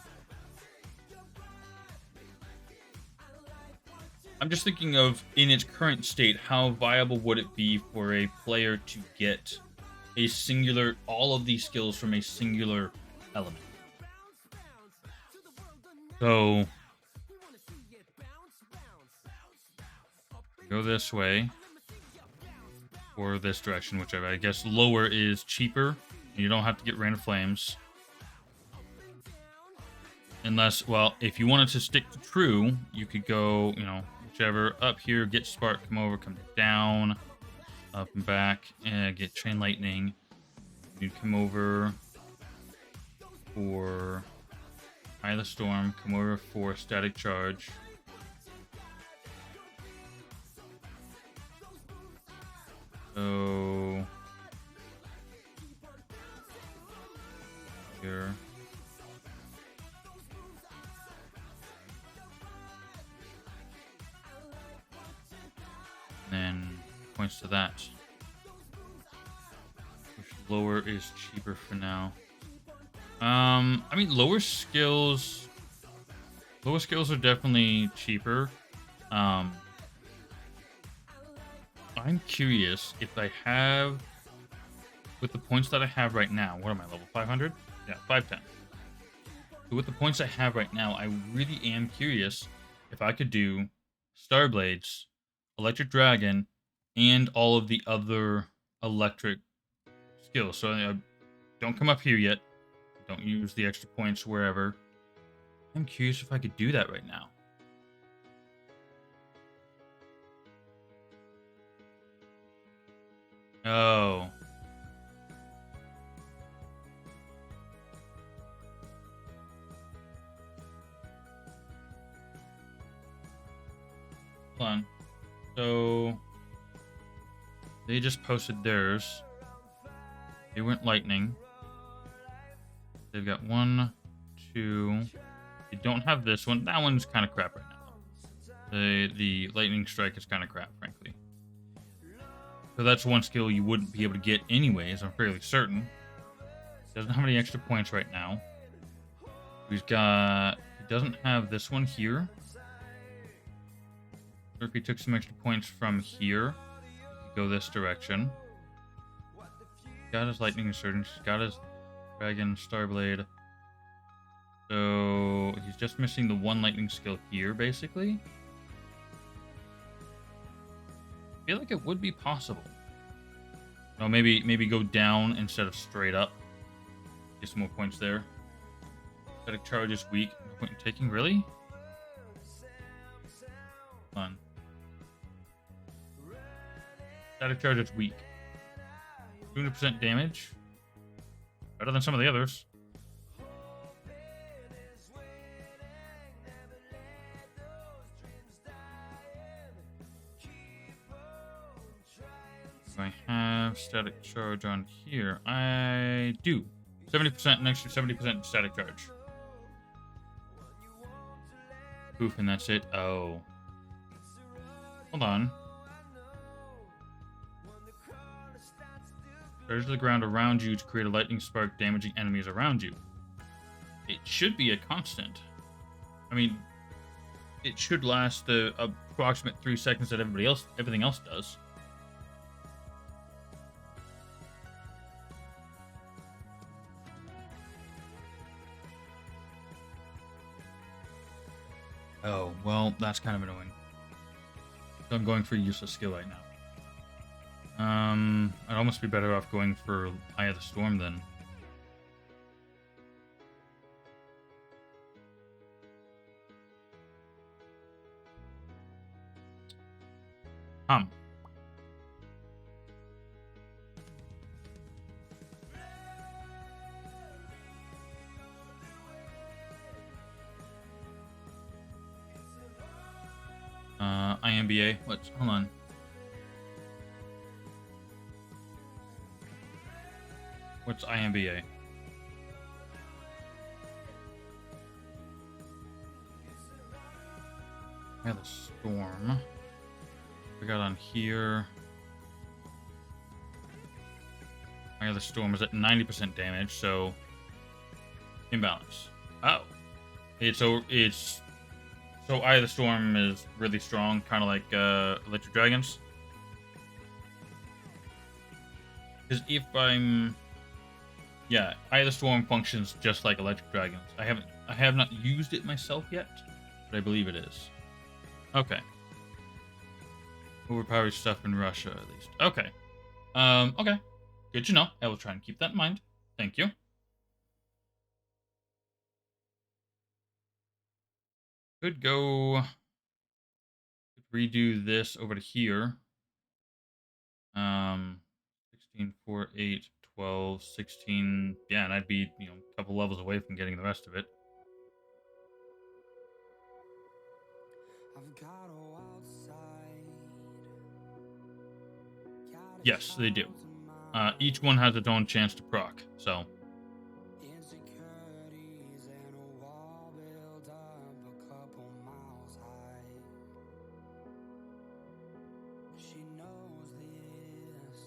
just thinking of, in its current state, how viable would it be for a player to get a singular, all of these skills from a singular element? So, go this way, or this direction, whichever. I guess lower is cheaper. You don't have to get random flames. Unless, well, if you wanted to stick to true, you could go, whichever. Up here, get spark, come over, come down, up and back, and get chain lightning. You come over for Eye of the Storm, come over for static charge. So here. And then points to that. Which lower is cheaper for now. I mean, lower skills are definitely cheaper. I'm curious if I have, with the points that I have right now, what am I, level 500? Yeah, 510. So with the points I have right now, I really am curious if I could do Starblades, Electric Dragon, and all of the other electric skills. So don't come up here yet. Don't use the extra points wherever. I'm curious if I could do that right now. Oh. Hold on. So they just posted theirs. They went lightning. They've got 1, 2. They don't have this one. That one's kind of crap right now. The lightning strike is kind of crap, frankly. So that's one skill you wouldn't be able to get anyways, I'm fairly certain. Doesn't have any extra points right now. He doesn't have this one here. Or if he took some extra points from here, he could go this direction. Got his lightning insurgence, got his dragon, starblade. So he's just missing the one lightning skill here, basically. I feel like it would be possible. No, maybe go down instead of straight up. Get some more points there. Static charge is weak. No point in taking, really? Fun. Static charge is weak. 200% damage. Better than some of the others. Do I have static charge on here? I do. 70% and extra 70% static charge. Poof, and that's it. Oh. Hold on. Charge to the ground around you to create a lightning spark, damaging enemies around you. It should be a constant. I mean, it should last the approximate 3 seconds that everything else does. Oh, well, that's kind of annoying. So I'm going for a useless skill right now. I'd almost be better off going for Eye of the Storm then. IMBA. Hold on. What's IMBA? I have the storm. We got on here. Eye of the Storm is at 90% damage, so imbalance. Oh, it's so Eye of the Storm is really strong, kind of like Electric Dragons. Because if I'm, yeah, Eye of the Storm functions just like Electric Dragons. I have not used it myself yet, but I believe it is. Okay. Overpowered stuff in Russia, at least. Okay. Okay. Good to know. I will try and keep that in mind. Thank you. Could go redo this over to here. 16, 4, 8, 12, 16. Yeah, and I'd be, a couple levels away from getting the rest of it. I've got to go outside. Yes, they do. Each one has its own chance to proc, so. Insecurities and a wall built up a couple miles high. She knows this.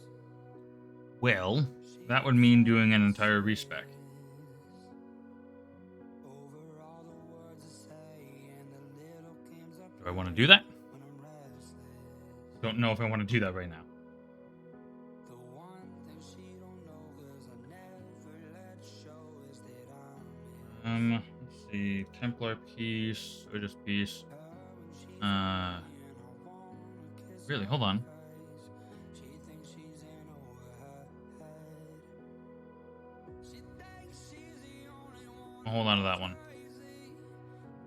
Well, that would mean doing an entire respec. Over all the words I say and the little games I Do I want to do that? when I'm restless. Don't know if I want to do that right now. The one thing she don't know 'cause I never let show is that I'm in Let's see. Templar piece, or just piece. her when she's Uh, and I wanna kiss really, her hold on. eyes. She thinks she's in over her head. She thinks she's the only one I'll hold on to that one. crazy.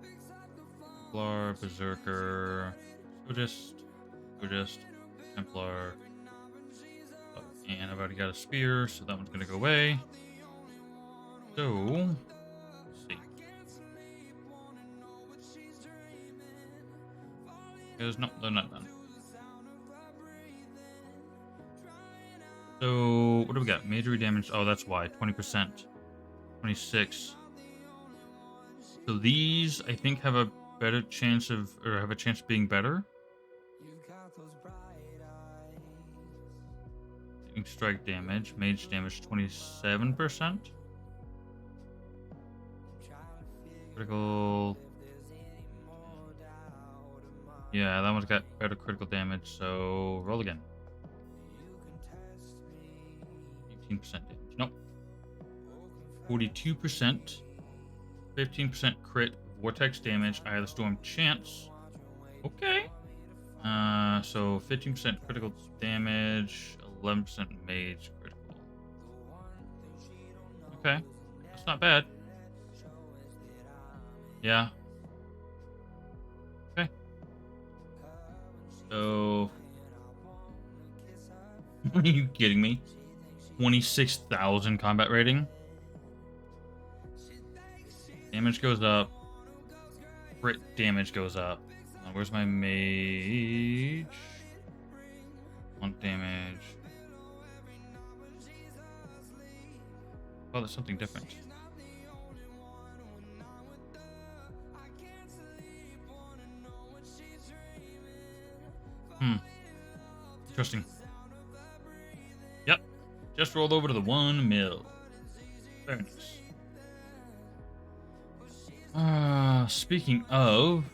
Picks up the phone. Templar, Berserker, Buddhist, Templar. Oh, and I've already got a spear, so that one's gonna go away. So, let's see. Because no, they're not done. So, what do we got? Major damage. Oh, that's why. 20%. 26. So these, I think, have a better chance of, or have a chance of being better. You've got those bright eyes. Strike damage, mage damage 27%. Critical. Yeah, that one's got better critical damage, so roll again. 18% damage. Nope. 42%. 15% crit, vortex damage, Eye of the Storm chance. Okay. So 15% critical damage, 11% mage critical. Okay, that's not bad. Yeah. Okay. So, are you kidding me? 26,000 combat rating. Damage goes up. Crit damage goes up. Where's my mage? 1 damage. Oh, that's something different. Interesting. Yep. Just rolled over to the 1 mil. Very nice. Speaking of,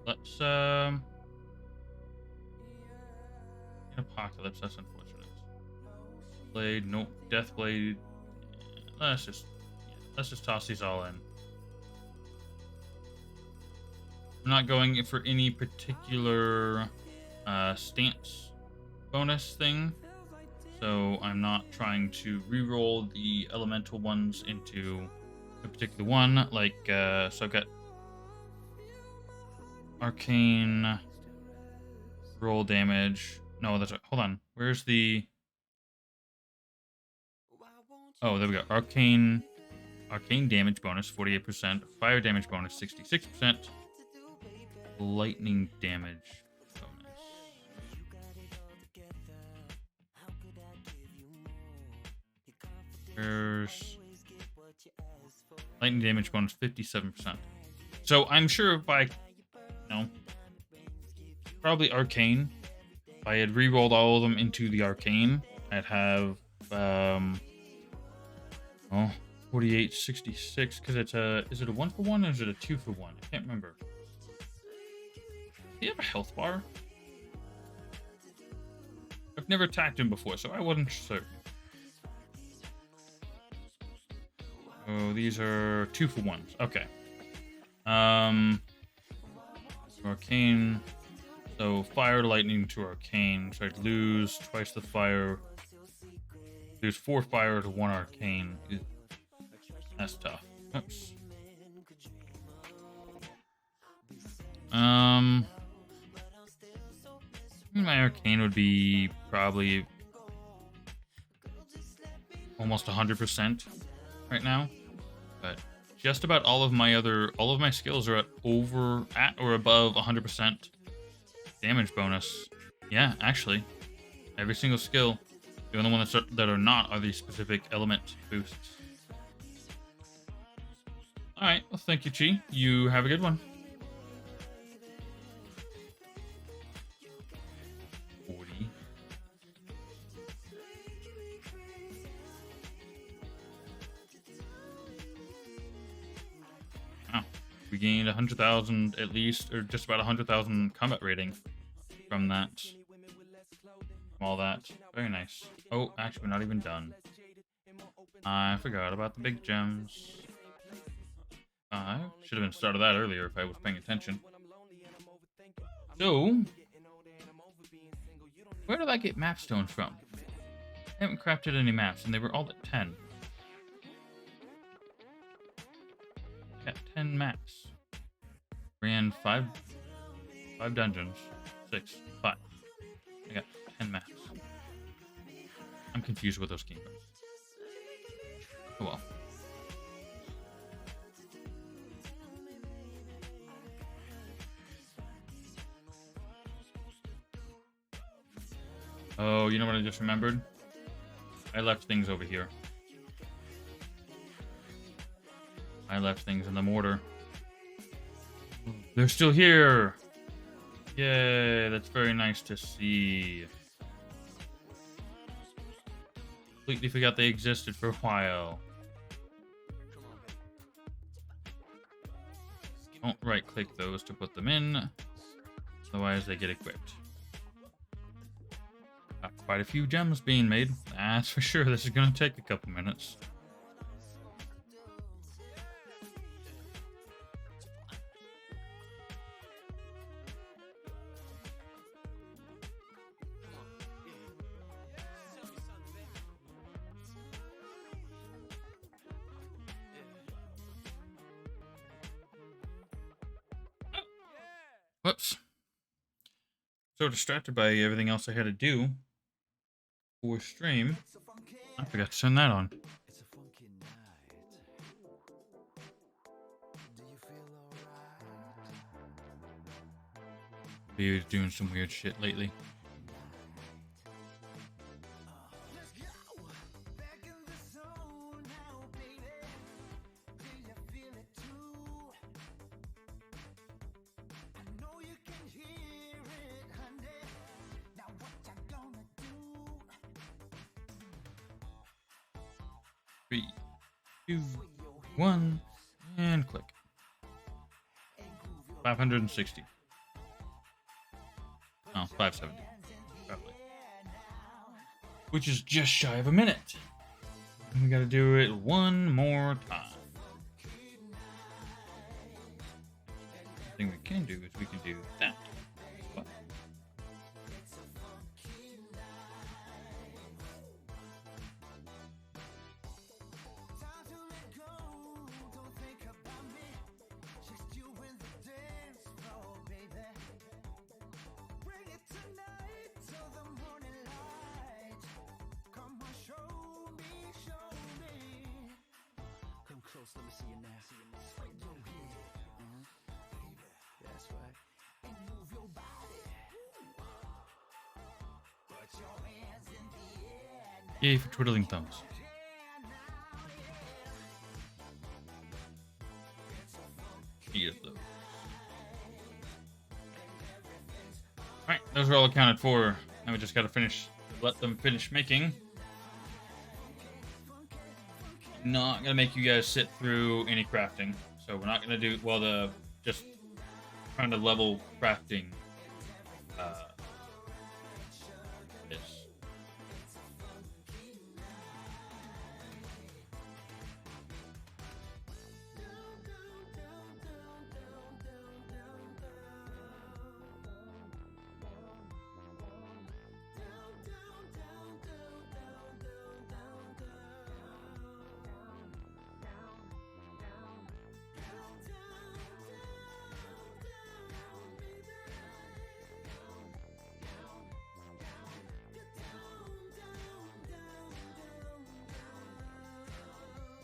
let's Apocalypse, that's unfortunate. Blade, nope. Death Blade. Let's just toss these all in. I'm not going for any particular stance bonus thing, so I'm not trying to re-roll the elemental ones into a particular one. Like, so I've got arcane roll damage. No, that's right. Hold on. Where's the? Oh, there we go. Arcane damage bonus 48%. Fire damage bonus 66%. Lightning damage bonus. There's lightning damage bonus 57%. So I'm sure if I, probably arcane. If I had re-rolled all of them into the arcane, I'd have oh 4866 because it's a is it a 1-for-1 or is it a 2-for-1? I can't remember. Do you have a health bar? I've never attacked him before, so I wasn't certain. Oh, these are 2-for-1s. Okay. Arcane. So fire, lightning to arcane. So I'd lose twice the fire. Lose 4 fire to 1 arcane. That's tough. Oops. My arcane would be probably almost 100% right now, but just about all of my skills are at or above 100% damage bonus. Yeah, actually, every single skill. The only ones that are not are the specific element boosts. All right, well, thank you, Chi. You have a good one. 40. Wow. We gained 100,000 at least, or just about 100,000 combat rating from that. From all that. Very nice. Oh, actually, we're not even done. I forgot about the big gems. I should have been started that earlier if I was paying attention. So, where did I get map stones from? I haven't crafted any maps, and they were all at 10. I got 10 maps. Ran 5 dungeons. 6. 5. I got 10 maps. I'm confused with those kingdoms. Oh well. Oh, you know what I just remembered? I left things over here. I left things in the mortar. They're still here! Yay, that's very nice to see. Completely forgot they existed for a while. Don't right-click those to put them in. Otherwise, they get equipped. Got quite a few gems being made. That's for sure. This is going to take a couple minutes. Whoops. So distracted by everything else I had to do for stream, I forgot to turn that on. Be doing some weird shit lately. Three, 2, 1, and click. 560. Oh, 570. Roughly. Which is just shy of a minute. And we gotta do it one more time. The thing we can do is we can do that. What? Let me see you now. Swing your head. That's right. And move your body. Put your hands in the air. Yay for twiddling thumbs. Alright, those are all accounted for. Now we just gotta finish the let them finish making. Not gonna make you guys sit through any crafting, so we're not gonna do just trying to level crafting. This.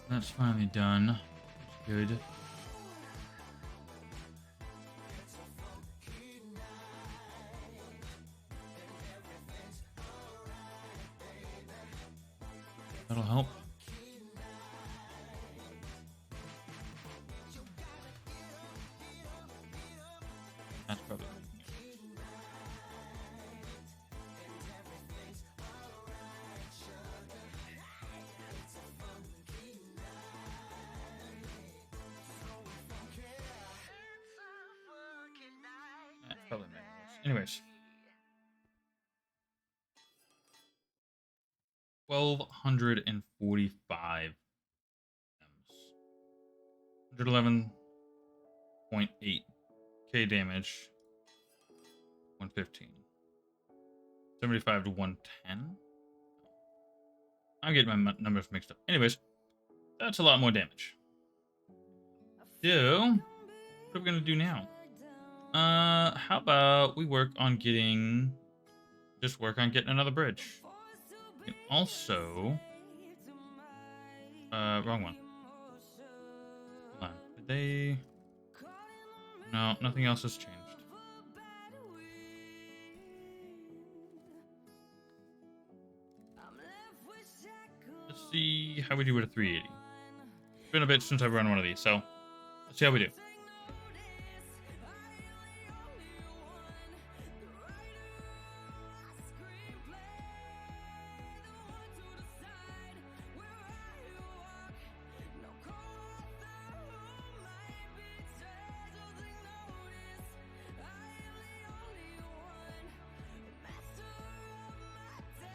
That's finally done. That's good. That'll help. That's probably. That's probably manuals. Anyways. 1,245 Ms. 111.8k damage. 115. 75 to 110. I'm getting my numbers mixed up. Anyways, that's a lot more damage. So, what are we gonna do now? How about we work on getting another bridge. And also, wrong one. Hold on. Did they? No, nothing else has changed. Let's see how we do with a 380. It's been a bit since I've run one of these, so let's see how we do.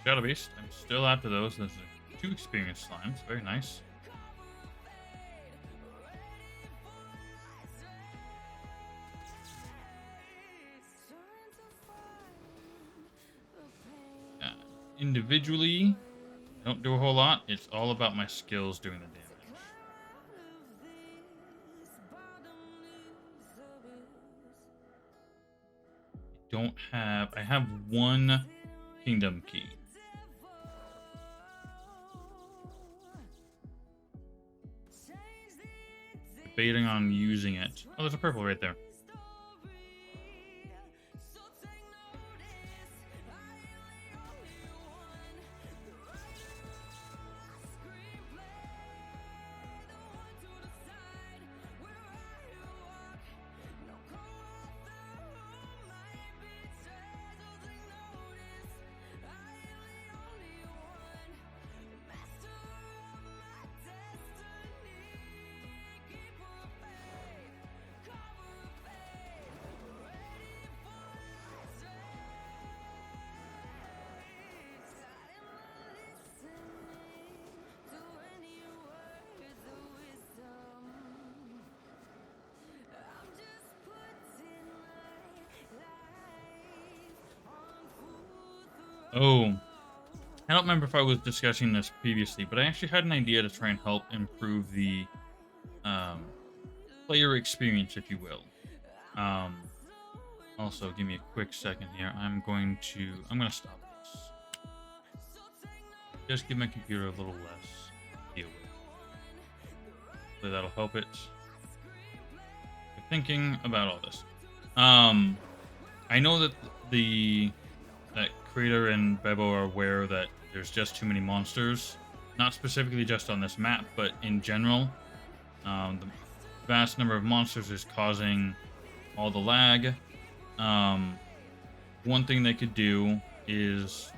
Shadow Beast. I'm still after those. There's 2 experienced slimes. Very nice. Individually, I don't do a whole lot. It's all about my skills doing the damage. I have 1 kingdom key. Debating on using it. Oh, there's a purple right there. Oh, I don't remember if I was discussing this previously, but I actually had an idea to try and help improve the player experience, if you will. Also, give me a quick second here. I'm gonna stop this. Just give my computer a little less to deal with. So that'll help it. Thinking about all this. I know that that Creator and Bebo are aware that there's just too many monsters. Not specifically just on this map, but in general. The vast number of monsters is causing all the lag. One thing they could do is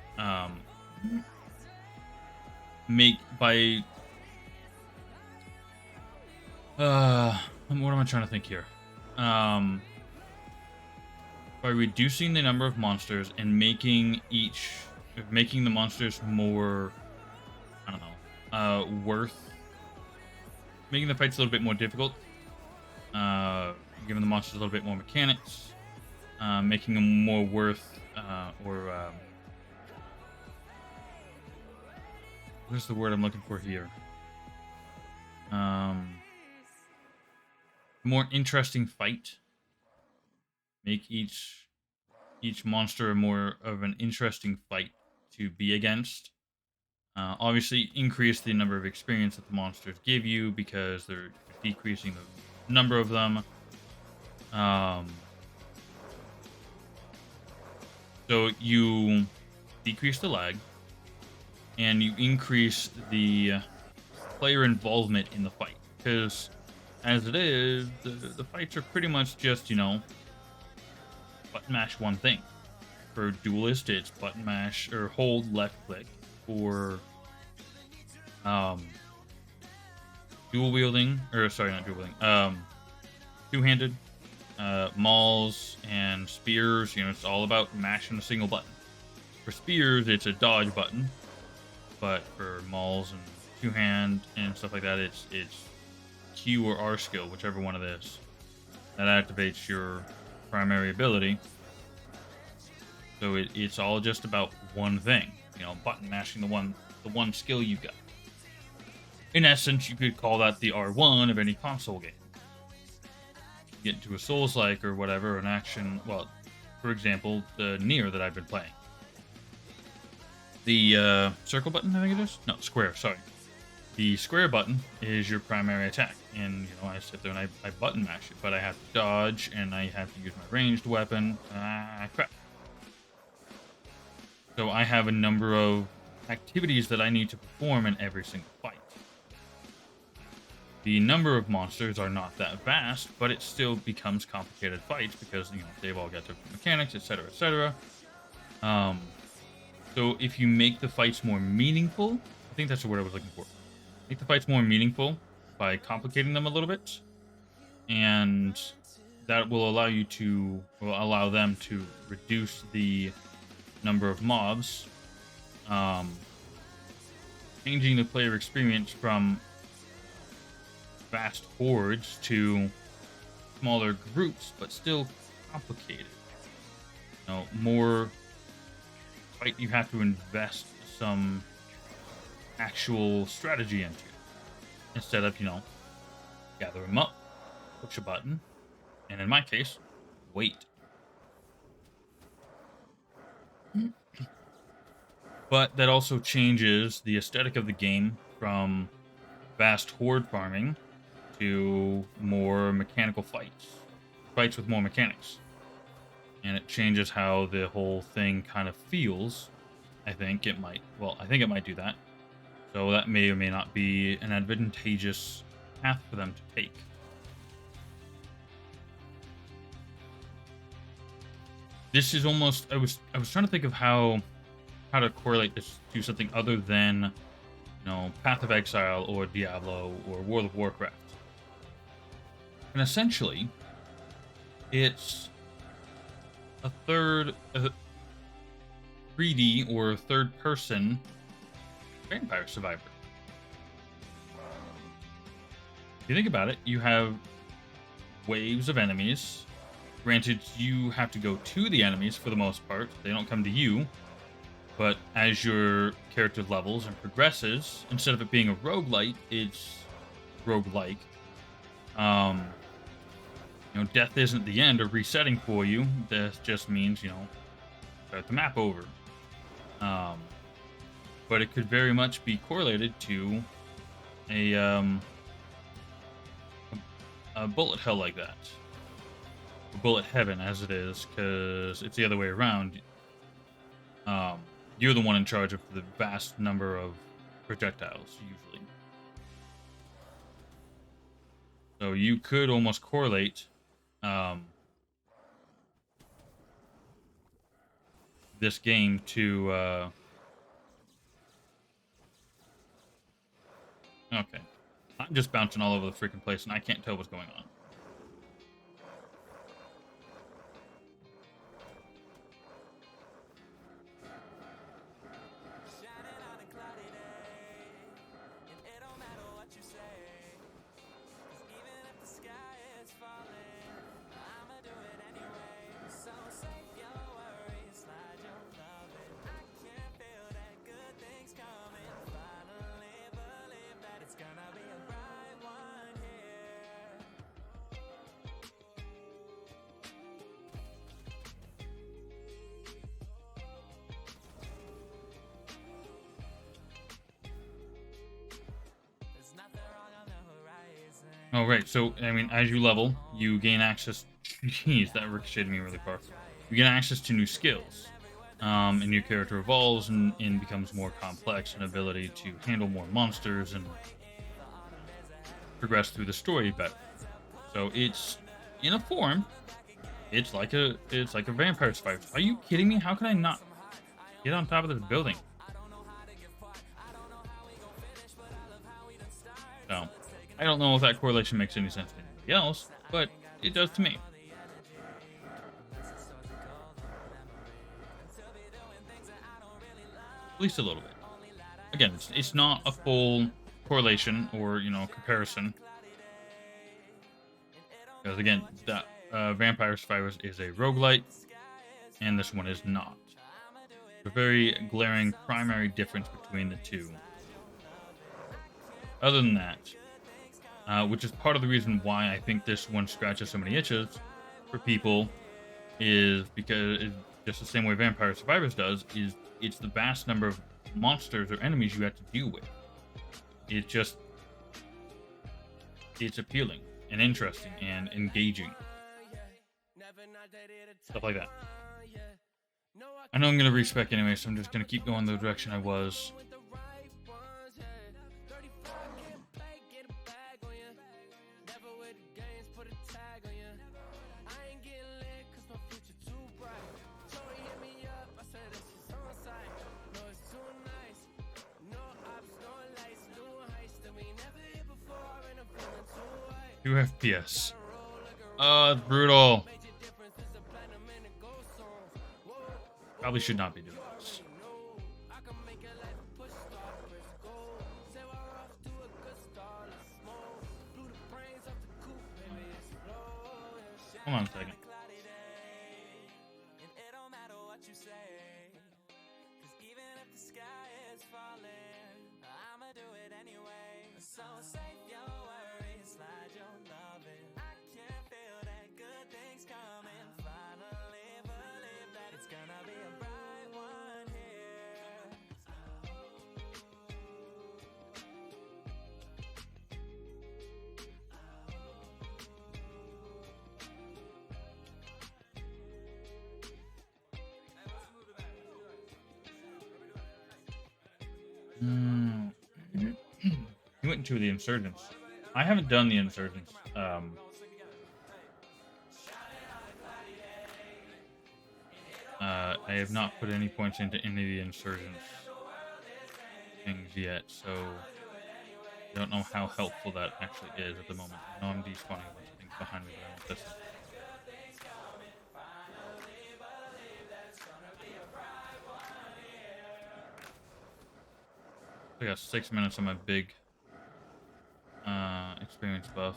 make by what am I trying to think here? By reducing the number of monsters and making the monsters more, I don't know, making the fights a little bit more difficult, giving the monsters a little bit more mechanics, making them more worth, what's the word I'm looking for here? More interesting fight. Make each monster more of an interesting fight to be against. Obviously, increase the number of experience that the monsters give you because they're decreasing the number of them. So you decrease the lag, and you increase the player involvement in the fight. Because as it is, the fights are pretty much just, button mash one thing. For Duelist, it's button mash or hold left click. For dual wielding, or sorry, not dual wielding, two-handed, mauls and spears, it's all about mashing a single button. For spears, it's a dodge button, but for mauls and two-hand and stuff like that, it's Q or R skill, whichever one of this, that activates your primary ability. So it's all just about one thing, button mashing the one skill you got. In essence, you could call that the R1 of any console game. Get into a Souls-like or whatever, an action, well, for example, the Nier that I've been playing. The circle button, I think it is? No, square, sorry. The square button is your primary attack, and I sit there and I button mash it, but I have to dodge, and I have to use my ranged weapon. Crap. So I have a number of activities that I need to perform in every single fight. The number of monsters are not that vast, but it still becomes complicated fights because they've all got different mechanics, etc., etc. So if you make the fights more meaningful, I think that's the word I was looking for. Make the fights more meaningful by complicating them a little bit, and that will allow them to reduce the number of mobs, changing the player experience from vast hordes to smaller groups, but still complicated. More fight you have to invest some actual strategy into, instead of gather them up, push a button, and in my case, wait. But that also changes the aesthetic of the game from vast horde farming to more mechanical fights with more mechanics. And it changes how the whole thing kind of feels. I think it might do that. So that may or may not be an advantageous path for them to take. This is almost, I was trying to think of how to correlate this to something other than Path of Exile or Diablo or World of Warcraft. And essentially, it's a 3D or third-person Vampire Survivor. If you think about it, you have waves of enemies. Granted, you have to go to the enemies for the most part. They don't come to you. But as your character levels and progresses, instead of it being a roguelite, it's roguelike. Death isn't the end or resetting for you. Death just means, start the map over. But it could very much be correlated to a bullet hell like that. A bullet heaven, as it is, because it's the other way around. You're the one in charge of the vast number of projectiles, usually. So you could almost correlate this game to Okay. I'm just bouncing all over the freaking place, and I can't tell what's going on. Shining on a cloudy day, and it don't matter what you say. 'Cause even if the sky is falling, I'ma do it anyway. So save your worries, slide your love in. I can feel that good things coming. Finally believe that it's gonna be a bright one here. There's nothing wrong on the horizon. Oh, right. So, I mean, as you level, you gain access. Jeez, that ricocheted me really far. You gain access to new skills. And your character evolves and becomes more complex, and ability to handle more monsters and progress through the story better. So it's in a form. It's like a vampire survivor. Are you kidding me? How can I not get on top of this building? So I don't know if that correlation makes any sense to anybody else, but it does to me. At least a little bit. Again, it's not a full correlation or comparison, because again, that Vampire Survivors is a roguelite, and this one is not. A very glaring primary difference between the two. Other than that, which is part of the reason why I think this one scratches so many itches for people, is because just the same way Vampire Survivors does, is it's the vast number of monsters or enemies you have to deal with. It's appealing and interesting and engaging. Stuff like that. I know I'm going to respec anyway, so I'm just going to keep going the direction I was. Two FPS. It's brutal. Probably should not be doing this. Hold on a second. So save your worries, slide your love in. I can feel that good things coming. Finally believe that it's gonna be a bright one here. He went into the Insurgents. I haven't done the Insurgents. I have not put any points into any of the Insurgents things yet, so I don't know how helpful that actually is at the moment. I know I'm despawning a bunch of things behind me, but I want this. I got 6 minutes on my big experience buff.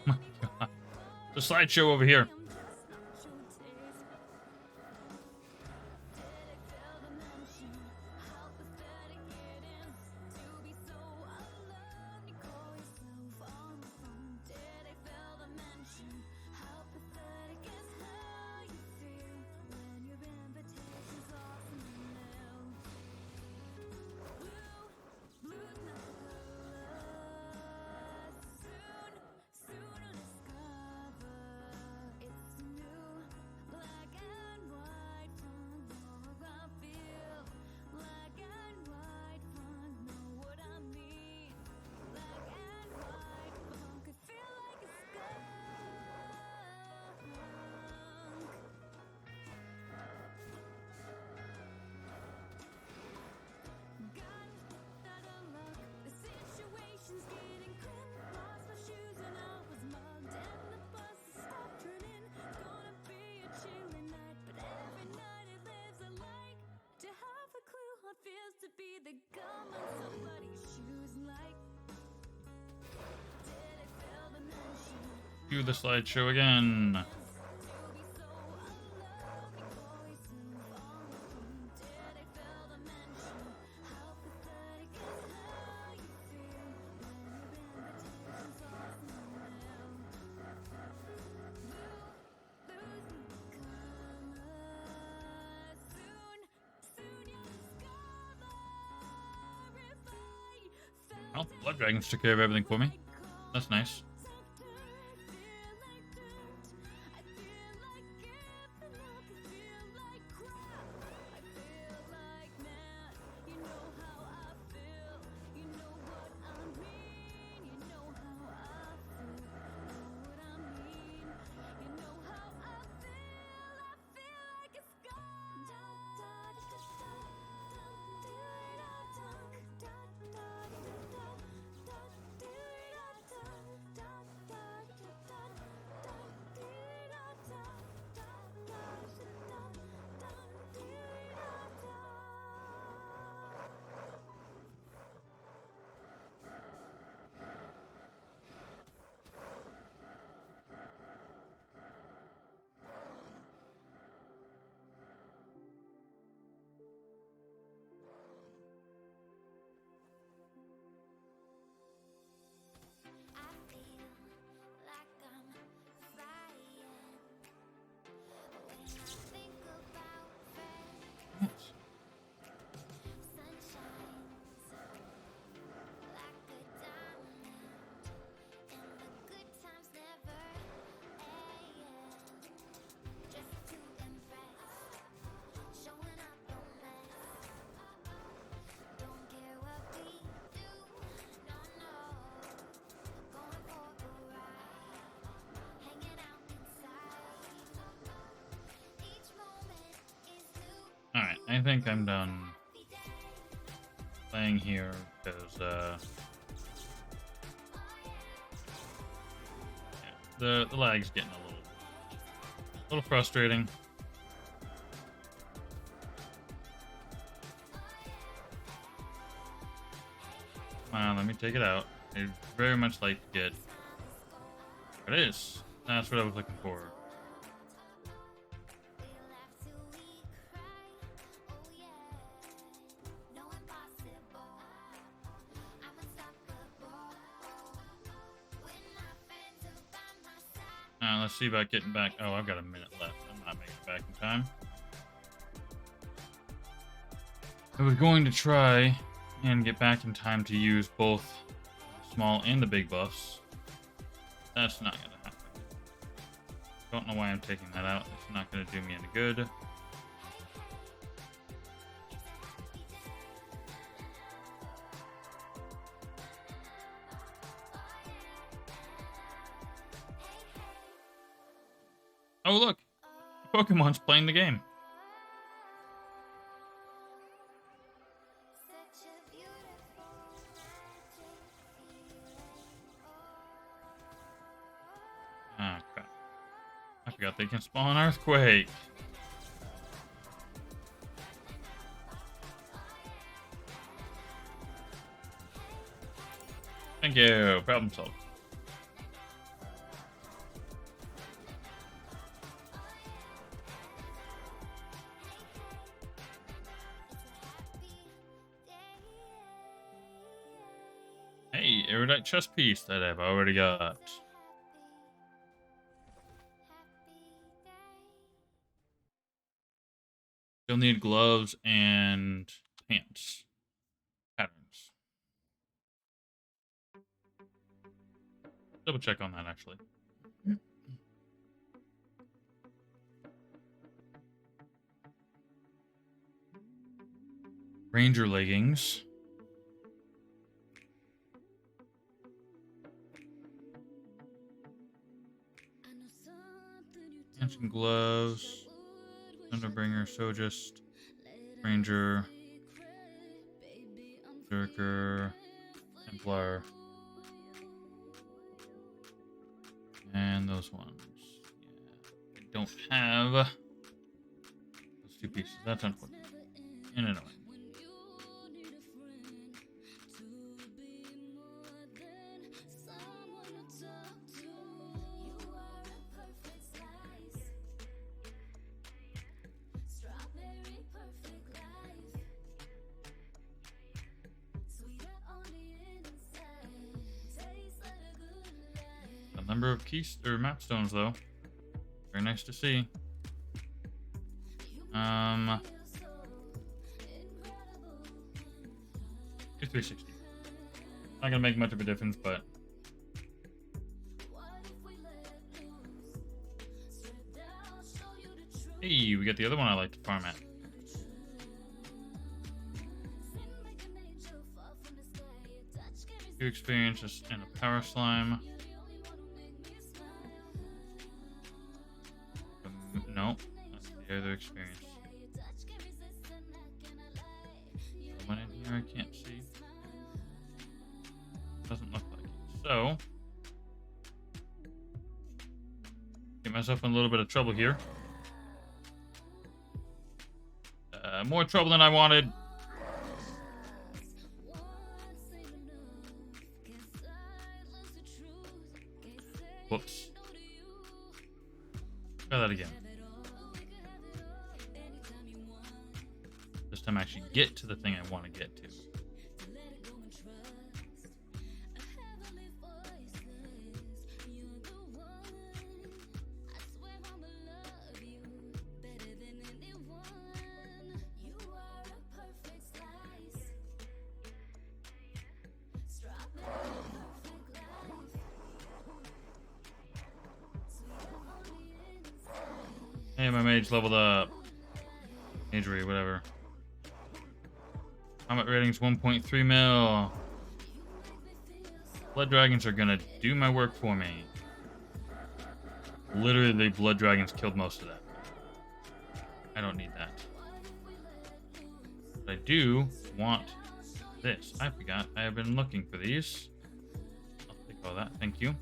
My God. The slideshow over here. it feels to be the gum on somebody's shoes. Like, did I feel the mention? Cue the slideshow again. To be so unloved, voice and phone. Did I feel the mention? How pathetic is how you feel when your invitation's lost in the mail. Lose me color. Soon you'll discover if I Well, Blood Dragons took care of everything for me. That's nice. Alright, I think I'm done playing here because yeah, the lag's getting a little frustrating. Come on, let me take it out. I'd very much like to get... There it is. That's what I was looking for. Let's see about getting back. Oh, I've got a minute left. I'm not making it back in time. I was going to try and get back in time to use both the small and the big buffs. That's not going to happen. Don't know why I'm taking that out. It's not going to do me any good. Oh, look! Pokemon's playing the game. Ah, crap. I forgot they can spawn Earthquake. Thank you. Problem solved. Hey, erudite chest piece that I've already got. Still need gloves and pants. Patterns. Double check on that, actually. Ranger leggings. Pants and gloves. Thunderbringer, so just Ranger, Berserker, Templar, and those ones. Yeah, I don't have those two pieces. That's unfortunate and annoying. Number of keys or map stones though. Very nice to see. It's 360. Not gonna make much of a difference, but hey, we got the other one I like to farm at. Two experiences and a power slime. No, that's the other experience. One in here I can't see. Doesn't look like it. So, get myself in a little bit of trouble here. More trouble than I wanted. Whoops. Try that again. This time I actually get to the thing I want to get to. Hey, my mage leveled up. Magery, whatever. Combat rating's 1.3 mil. Blood dragons are gonna do my work for me. Literally, the blood dragons killed most of that. I don't need that. But I do want this. I forgot. I have been looking for these. I'll take all that. Thank you.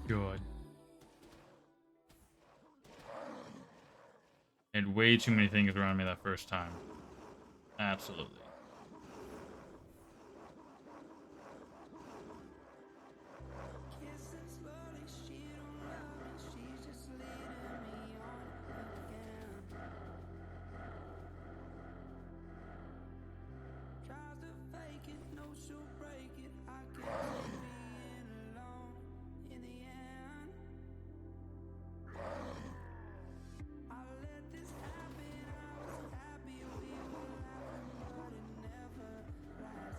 Good. And way too many things around me that first time. Absolutely.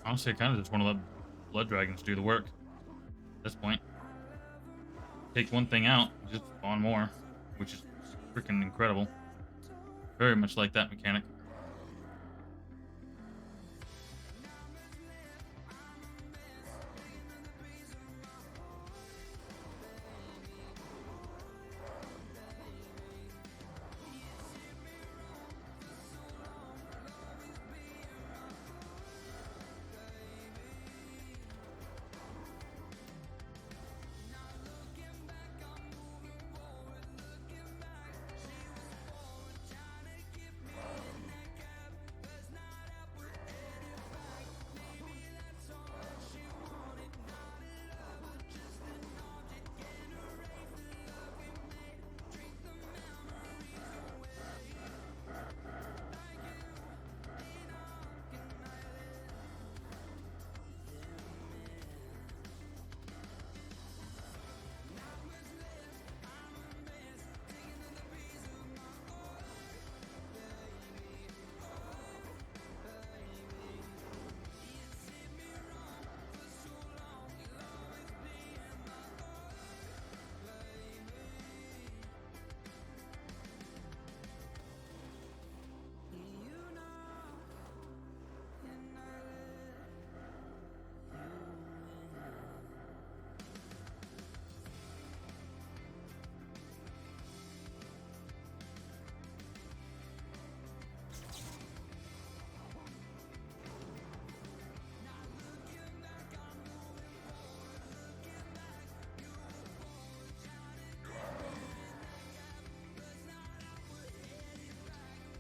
Honestly, I kind of just want to let blood dragons do the work at this point. Take one thing out, just spawn more, which is freaking incredible. Very much like that mechanic.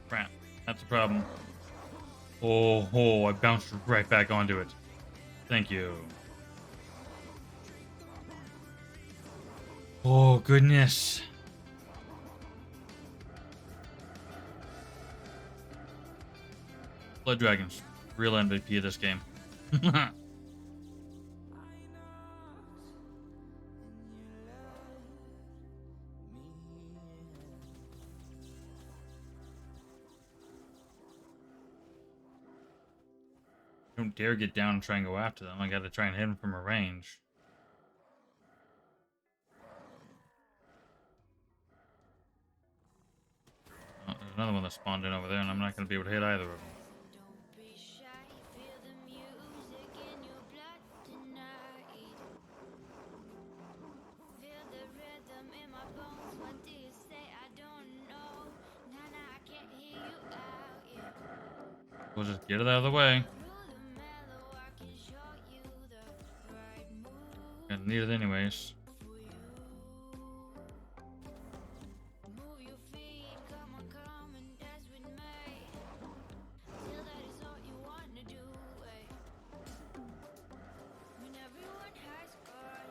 Crap. That's the problem. Oh, I bounced right back onto it. Thank you. Oh, goodness. Blood Dragons. Real MVP of this game. Don't dare get down and try and go after them. I gotta try and hit them from a range. Oh, there's another one that spawned in over there, and I'm not gonna be able to hit either of them. Don't be shy, feel the music in your blood tonight. Feel the rhythm in my bones. What do you say? I don't know. Nah, I can't hear you out yet. We'll just get it out of the way. Through the mellow, I can show you the right move Gonna need it anyways. for you. Move your feet, come and dance with me. Till that is all you wanna do, eh? When everyone has gone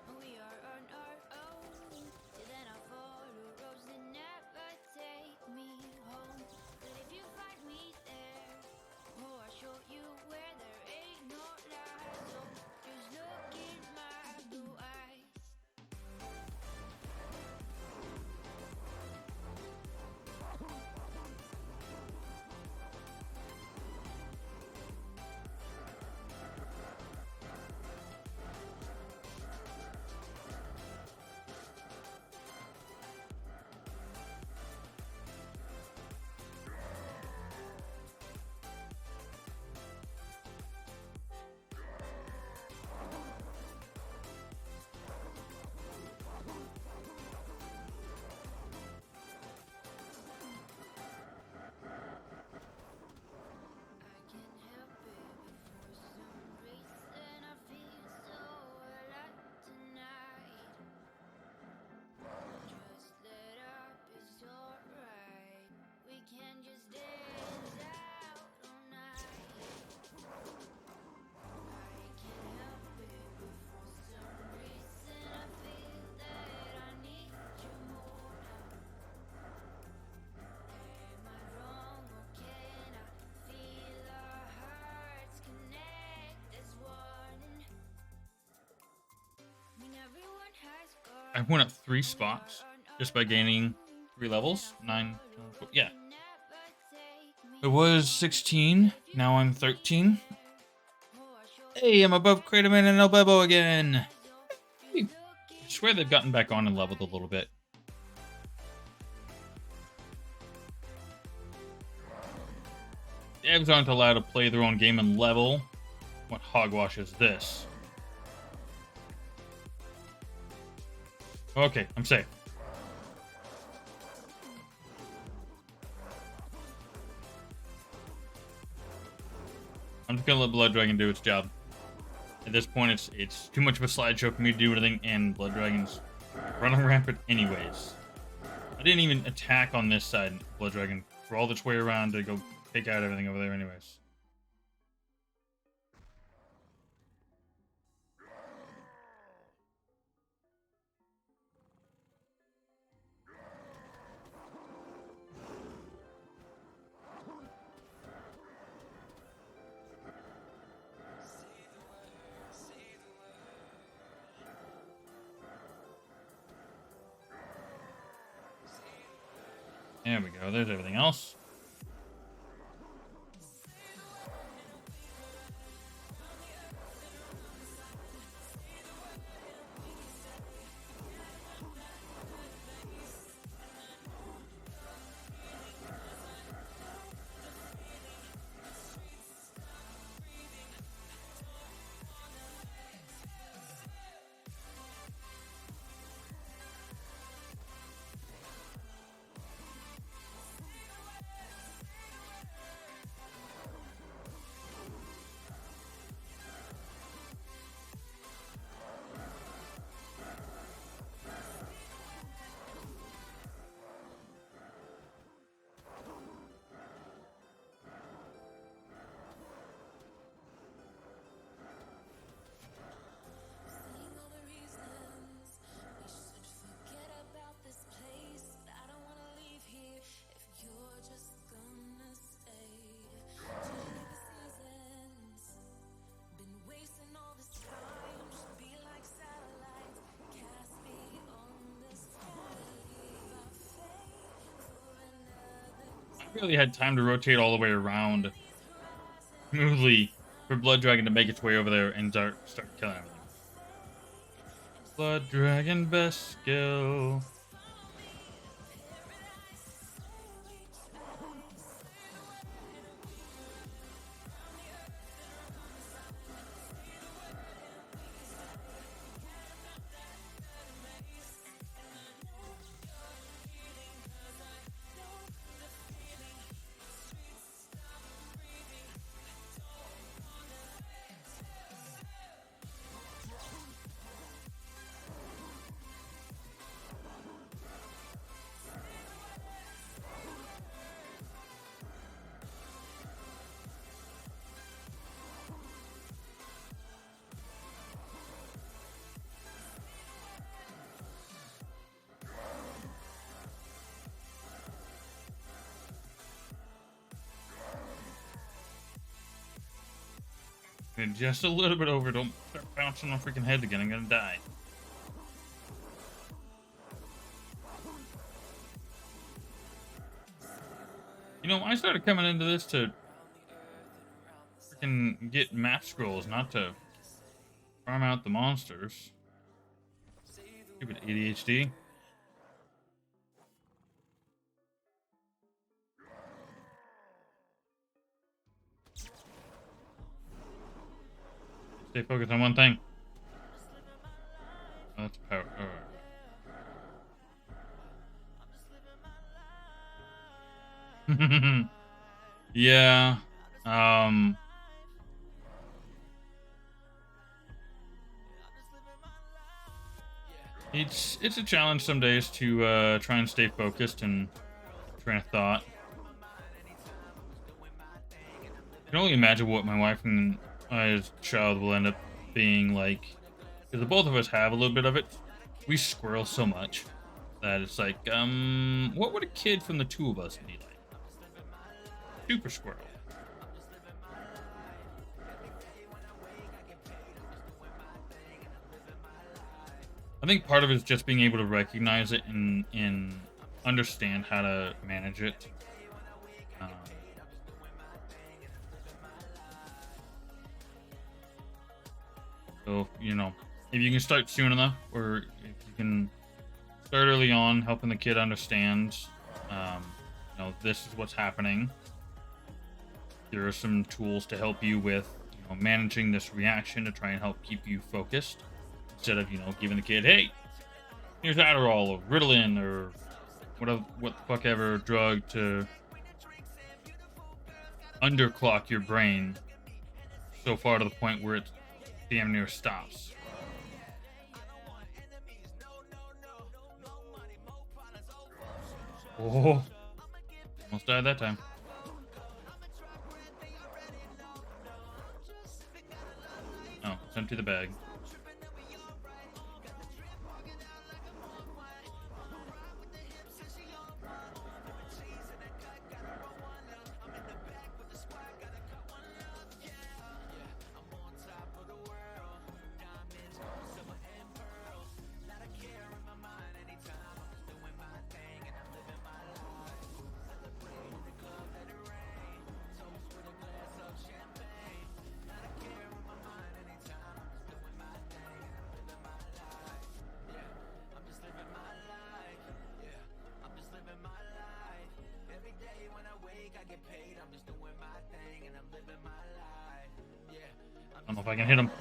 and we are on our own, till then I follow roads that never take me home. But if you find me there, oh, I'll show you where there ain't no lies. So just look in my blue eyes. I can't help it, but for some reason I feel so alive tonight. Just let up, it's alright. We can just dance out all night. I can't help it, but for some reason I feel that I need you more now. Am I wrong or can I feel our hearts connect as one? When everyone has gone, I went up 3 spots just by gaining 3 levels. 9, 10, 12, yeah. It was 16. Now I'm 13. Hey, I'm above Kratom and El Bebo again. I swear they've gotten back on and leveled a little bit. Devs aren't allowed to play their own game and level. What hogwash is this? Okay, I'm safe. I'm just gonna let Blood Dragon do its job. At this point, it's too much of a slideshow for me to do anything, and Blood Dragon's running rampant anyways. I didn't even attack on this side, Blood Dragon, for all its way around to go take out everything over there anyways. There we go, there's everything else. Really had time to rotate all the way around smoothly for Blood Dragon to make its way over there and start killing everything. Blood Dragon best skill. And just a little bit over. Don't start bouncing on freaking heads again. I'm gonna die. You know, I started coming into this to freaking get map scrolls, not to farm out the monsters. Stupid ADHD. Stay focused on one thing. Oh, that's power. Oh. Yeah. It's a challenge some days to try and stay focused and train of thought. I can only imagine what my wife and I's child will end up being like. Because the both of us have a little bit of it. We squirrel so much that it's like, what would a kid from the two of us be like? Super squirrel. I think part of it is just being able to recognize it and understand how to manage it. So, you know, if you can start soon enough, or if you can start early on, helping the kid understand, you know, this is what's happening. There are some tools to help you with, you know, managing this reaction to try and help keep you focused. Instead of, you know, giving the kid, hey, here's Adderall or Ritalin or what the fuck ever drug to underclock your brain so far to the point where it damn near stops. Oh, almost died that time. Oh, it's empty the bag. I don't know if I can hit him.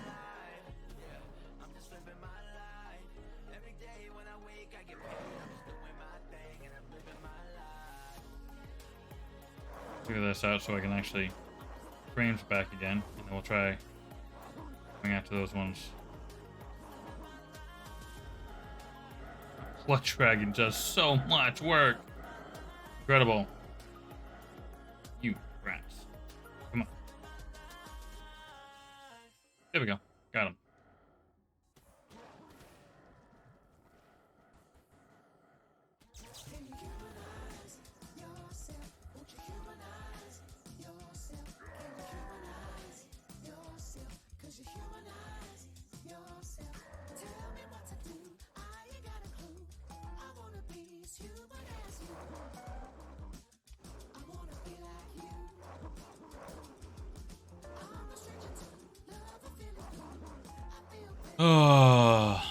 Figure this out so I can actually frames back again, and then we'll try going after those ones. Clutch Dragon does so much work. Incredible. You rats. Come on. There we go. Got him. Oh.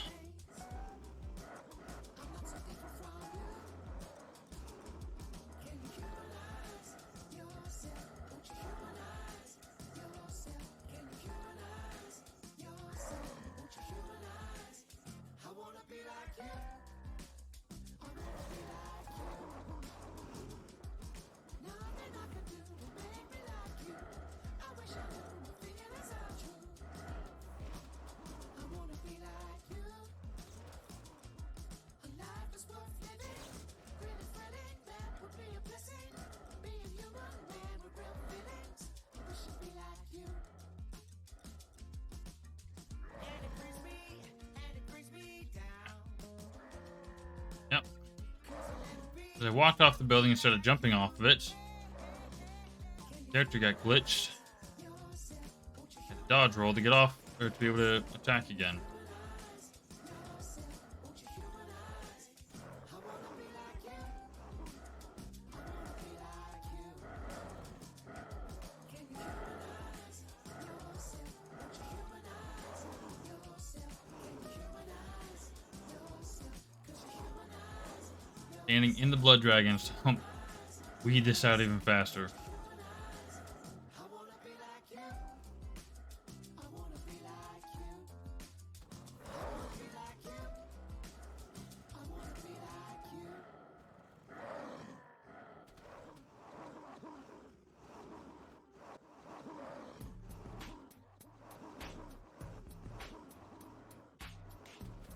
Yep. As I walked off the building instead of jumping off of it, character got glitched. Had a dodge roll to get off, or to be able to attack again. Standing in the blood dragons to weed this out even faster.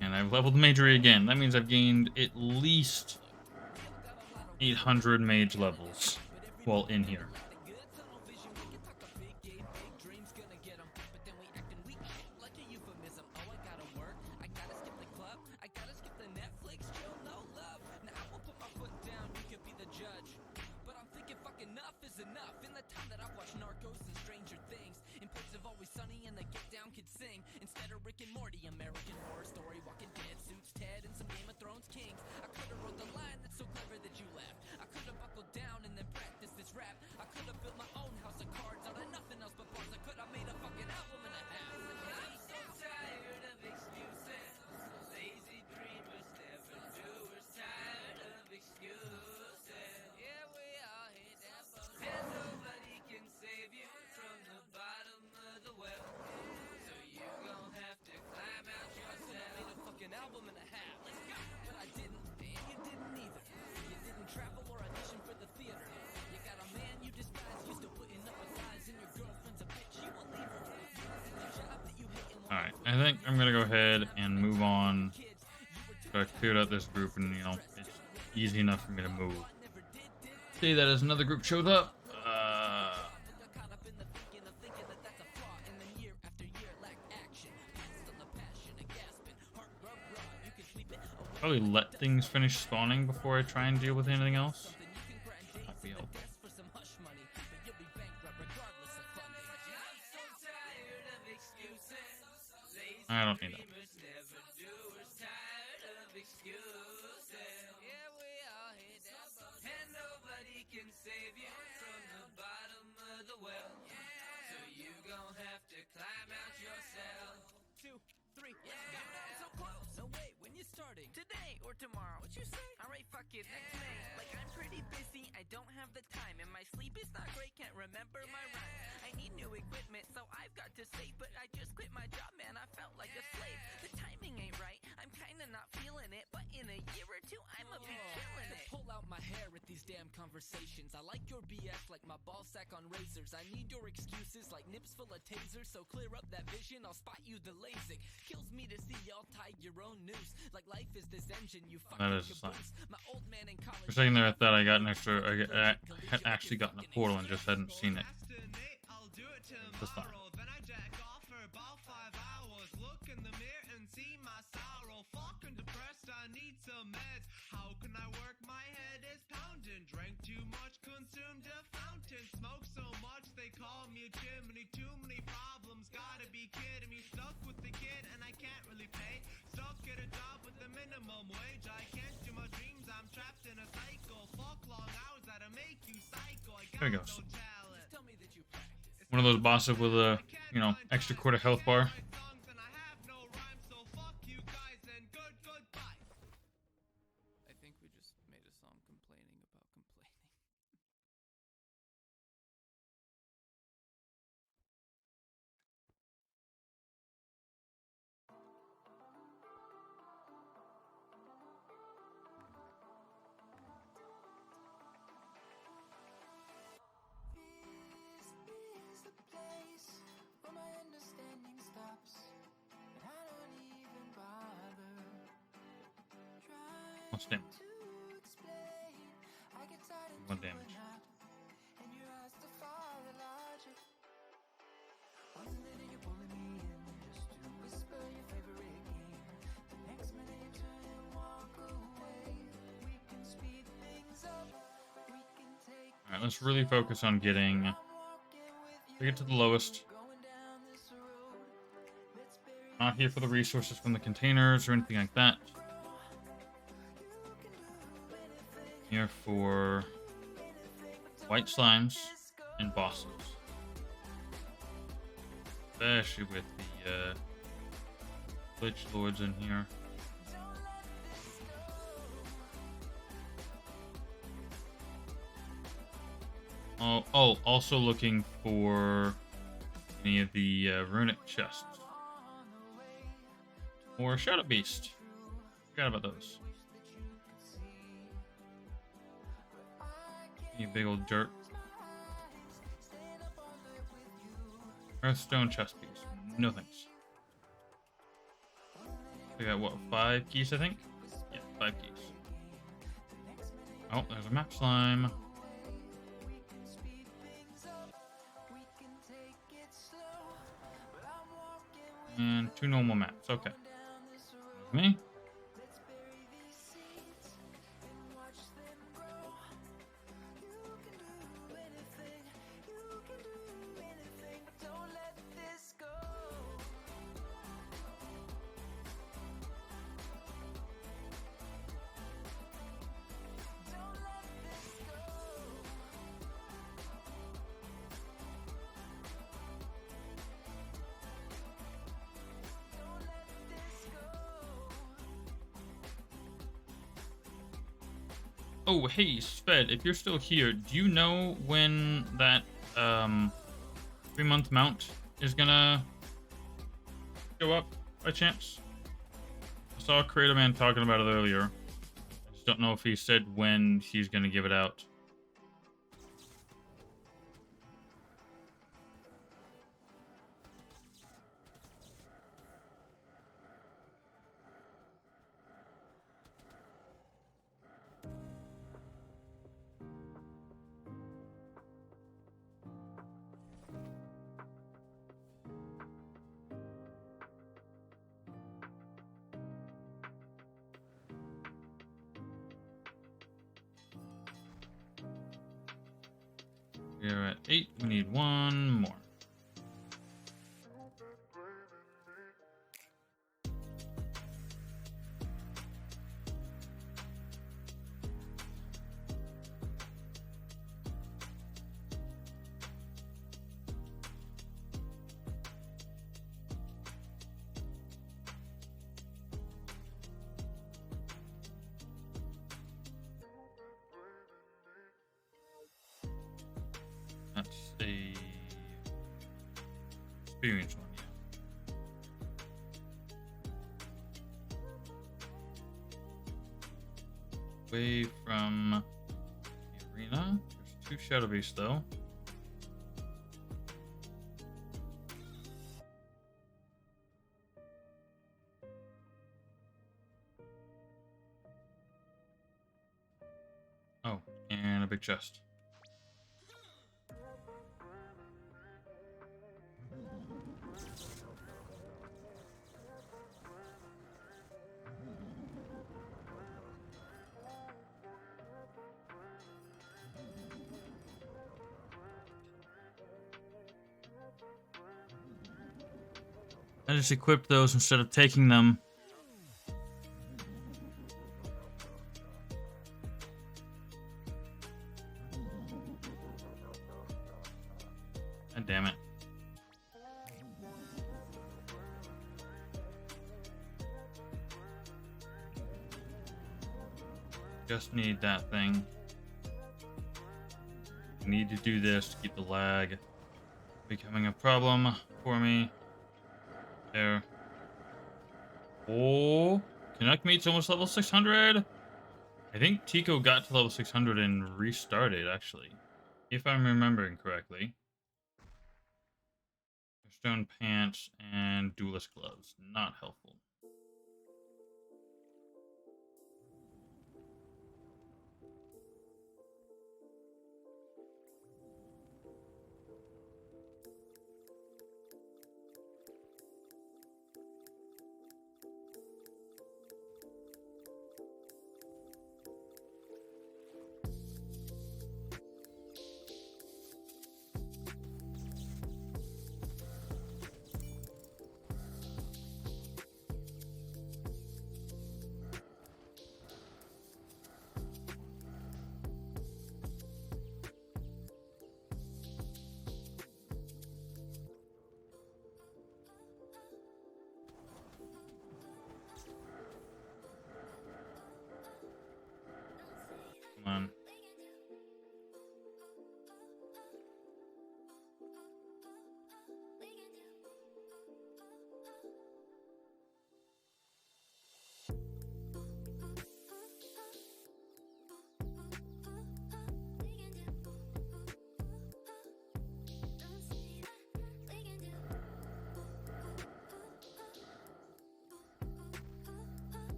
And I've leveled Magery again. That means I've gained at least 800 mage levels while in here. Alright, I think I'm gonna go ahead and move on. So I cleared out this group and, you know, it's easy enough for me to move. See that as another group showed up. Probably let things finish spawning before I try and deal with anything else. Might be helpful. I don't need that. Today or tomorrow, what you say? Alright, fuck it, next May. Like, I'm pretty busy, I don't have the time, and my sleep is not great, can't remember my rhymes. I need new equipment, so I've got to save, but I just quit my job, man, I felt like a slave. The timing ain't right, I'm kinda not feeling it, but in a year or two, I'ma be killing it. Pull out my hair at these damn conversations. I like your BS like my ball sack on razors. I need your excuses like nips full of tasers, so clear up that vision, I'll spot you the LASIK. Kills me to see y'all tie your own noose, like life is this engine you fucking That is a sign. My old man in college. For a second there, I thought I got an extra. I had actually gotten a portal and just hadn't seen it. It's fine. Then I jack off for about 5 hours. Look in the mirror and see my sorrow. Fucking depressed, I need some meds. How can I work? My head is pounding. Drank too much, consumed a fountain. Smoke so much, they call me a chimney. Too many problems, gotta be kidding me. Stuck with the kid and I can't really pay. Stuck at a job with the minimum wage. I can't do my dreams, I'm trapped in a cycle. Fuck long hours that'll make you cycle. I got There we go. no talent. Tell me that you practice. One of those bosses with a, you know, extra quarter health bar. less damage. 1 damage. Alright, let's really focus on getting to the lowest. Not here for the resources from the containers or anything like that. Here for white slimes and bosses. Especially with the Lich Lords in here. Oh, also looking for any of the runic chests. Or Shadow Beast. Forgot about those. You big old jerk. Earthstone chest piece. No thanks. We got what, 5 keys, I think? Yeah, 5 keys. Oh, there's a map slime. And 2 normal maps. Okay. Me? Oh, hey, Sved, if you're still here, do you know when that 3-month mount is gonna go up by chance? I saw Creator Man talking about it earlier. I just don't know if he said when he's gonna give it out. We're at 8. We need 1 more. That's a experience one, yeah. Away from the arena. There's 2 Shadow Beasts though. Oh, and a big chest. I just equipped those instead of taking them. God damn it. Just need that thing. Need to do this to keep the lag becoming a problem for me. There. Oh, Connect Meat's almost level 600. I think Tico got to level 600 and restarted, actually, if I'm remembering correctly. Stone pants and duelist gloves, not helpful.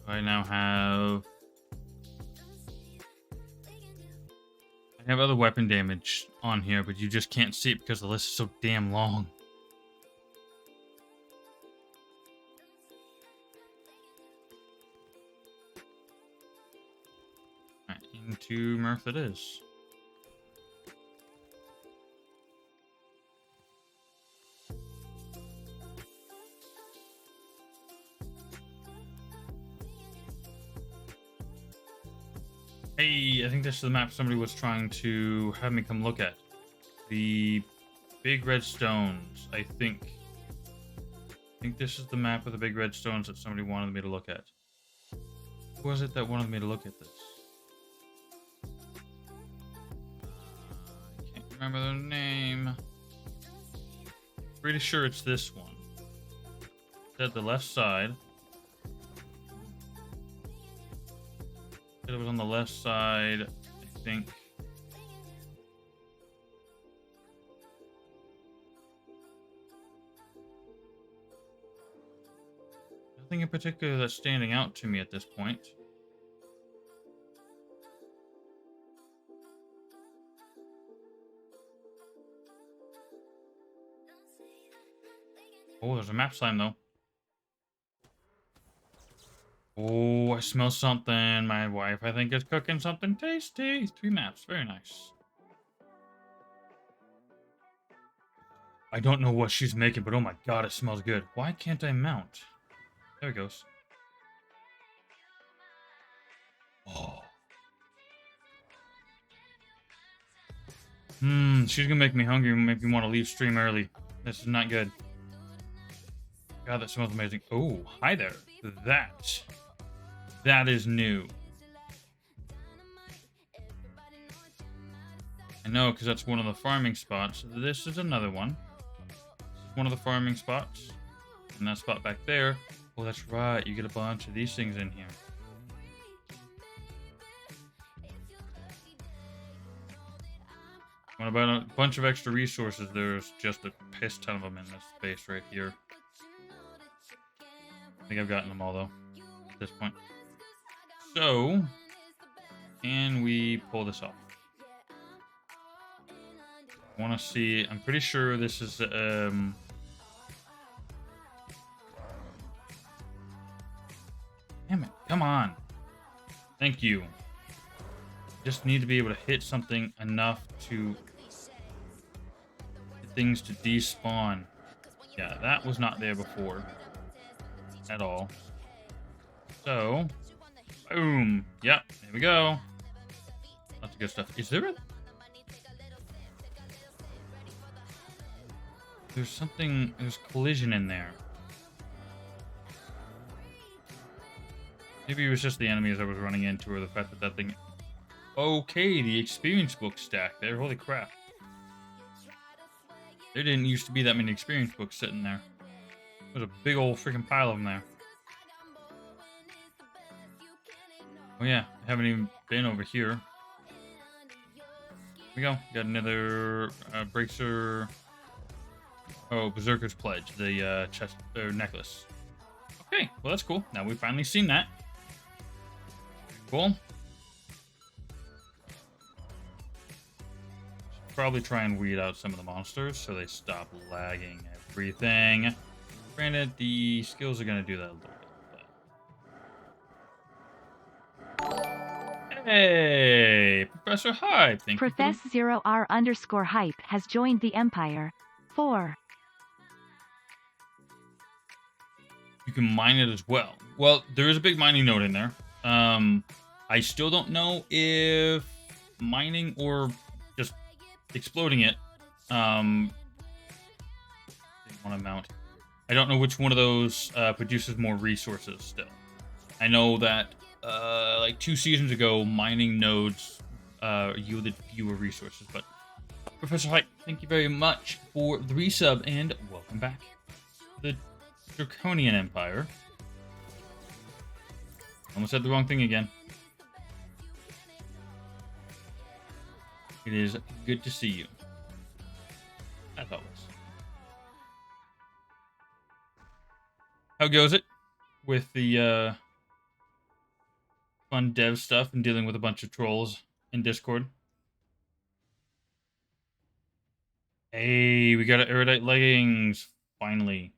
I now have... I have other weapon damage on here, but you just can't see it because the list is so damn long. Alright, into Mirth it is. Hey, I think this is the map somebody was trying to have me come look at. The big red stones, I think. I think this is the map with the big red stones that somebody wanted me to look at. Who was it that wanted me to look at this? I can't remember their name. Pretty sure it's this one. It's at the left side. It was on the left side, I think. Nothing in particular that's standing out to me at this point. Oh, there's a map slime though. Oh, I smell something. My wife, I think, is cooking something tasty. 3 maps. Very nice. I don't know what she's making, but oh my god, it smells good. Why can't I mount? There it goes. Oh. She's gonna make me hungry and make me want to leave stream early. This is not good. God, that smells amazing. Oh, hi there. That is new. I know, because that's one of the farming spots. This is another one. This is one of the farming spots. And that spot back there. Oh, that's right. You get a bunch of these things in here. What about a bunch of extra resources? There's just a piss ton of them in this space right here. I think I've gotten them all, though, at this point. So, can we pull this off? I want to see. I'm pretty sure this is damn it, come on. Thank you. Just need to be able to hit something enough to get things to despawn. Yeah, that was not there before at all. So, boom. Yep, there we go. Lots of good stuff. Is there a... There's something... There's collision in there. Maybe it was just the enemies I was running into, or the fact that that thing... Okay, the experience book stack there. Holy crap. There didn't used to be that many experience books sitting there. There's a big old freaking pile of them there. Oh yeah, I haven't even been over here. Here we go. Got another Bracer. Oh, Berserker's Pledge, the chest or necklace. Okay, well that's cool. Now we've finally seen that. Cool. Should probably try and weed out some of the monsters so they stop lagging everything. Granted, the skills are going to do that a little bit. Hey, Professor Hype. Thank you. Profess 0R_hype has joined the Empire. 4. You can mine it as well. Well, there is a big mining node in there. I still don't know if mining or just exploding it. Didn't want to mount. I don't know which one of those produces more resources still. I know that like 2 seasons ago, mining nodes yielded fewer resources. But Professor Hype, thank you very much for the resub and welcome back to the Draconian Empire. Almost said the wrong thing again. It is good to see you. As always. How goes it with the fun dev stuff and dealing with a bunch of trolls in Discord. Hey, we got erudite leggings finally.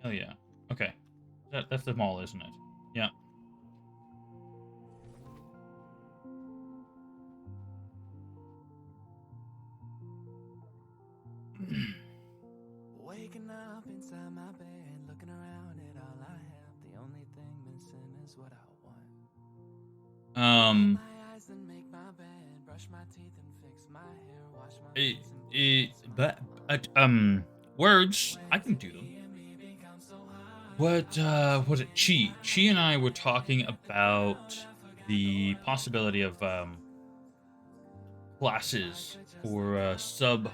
Hell yeah. Okay, that's the mall, isn't it? Yeah. Waking up inside my bed, looking around at all I have. The only thing missing is what I want. My eyes and make my bed, brush my teeth and fix my hair, wash my face and Words, I can do them. What was it? Chi and I were talking about the possibility of classes or sub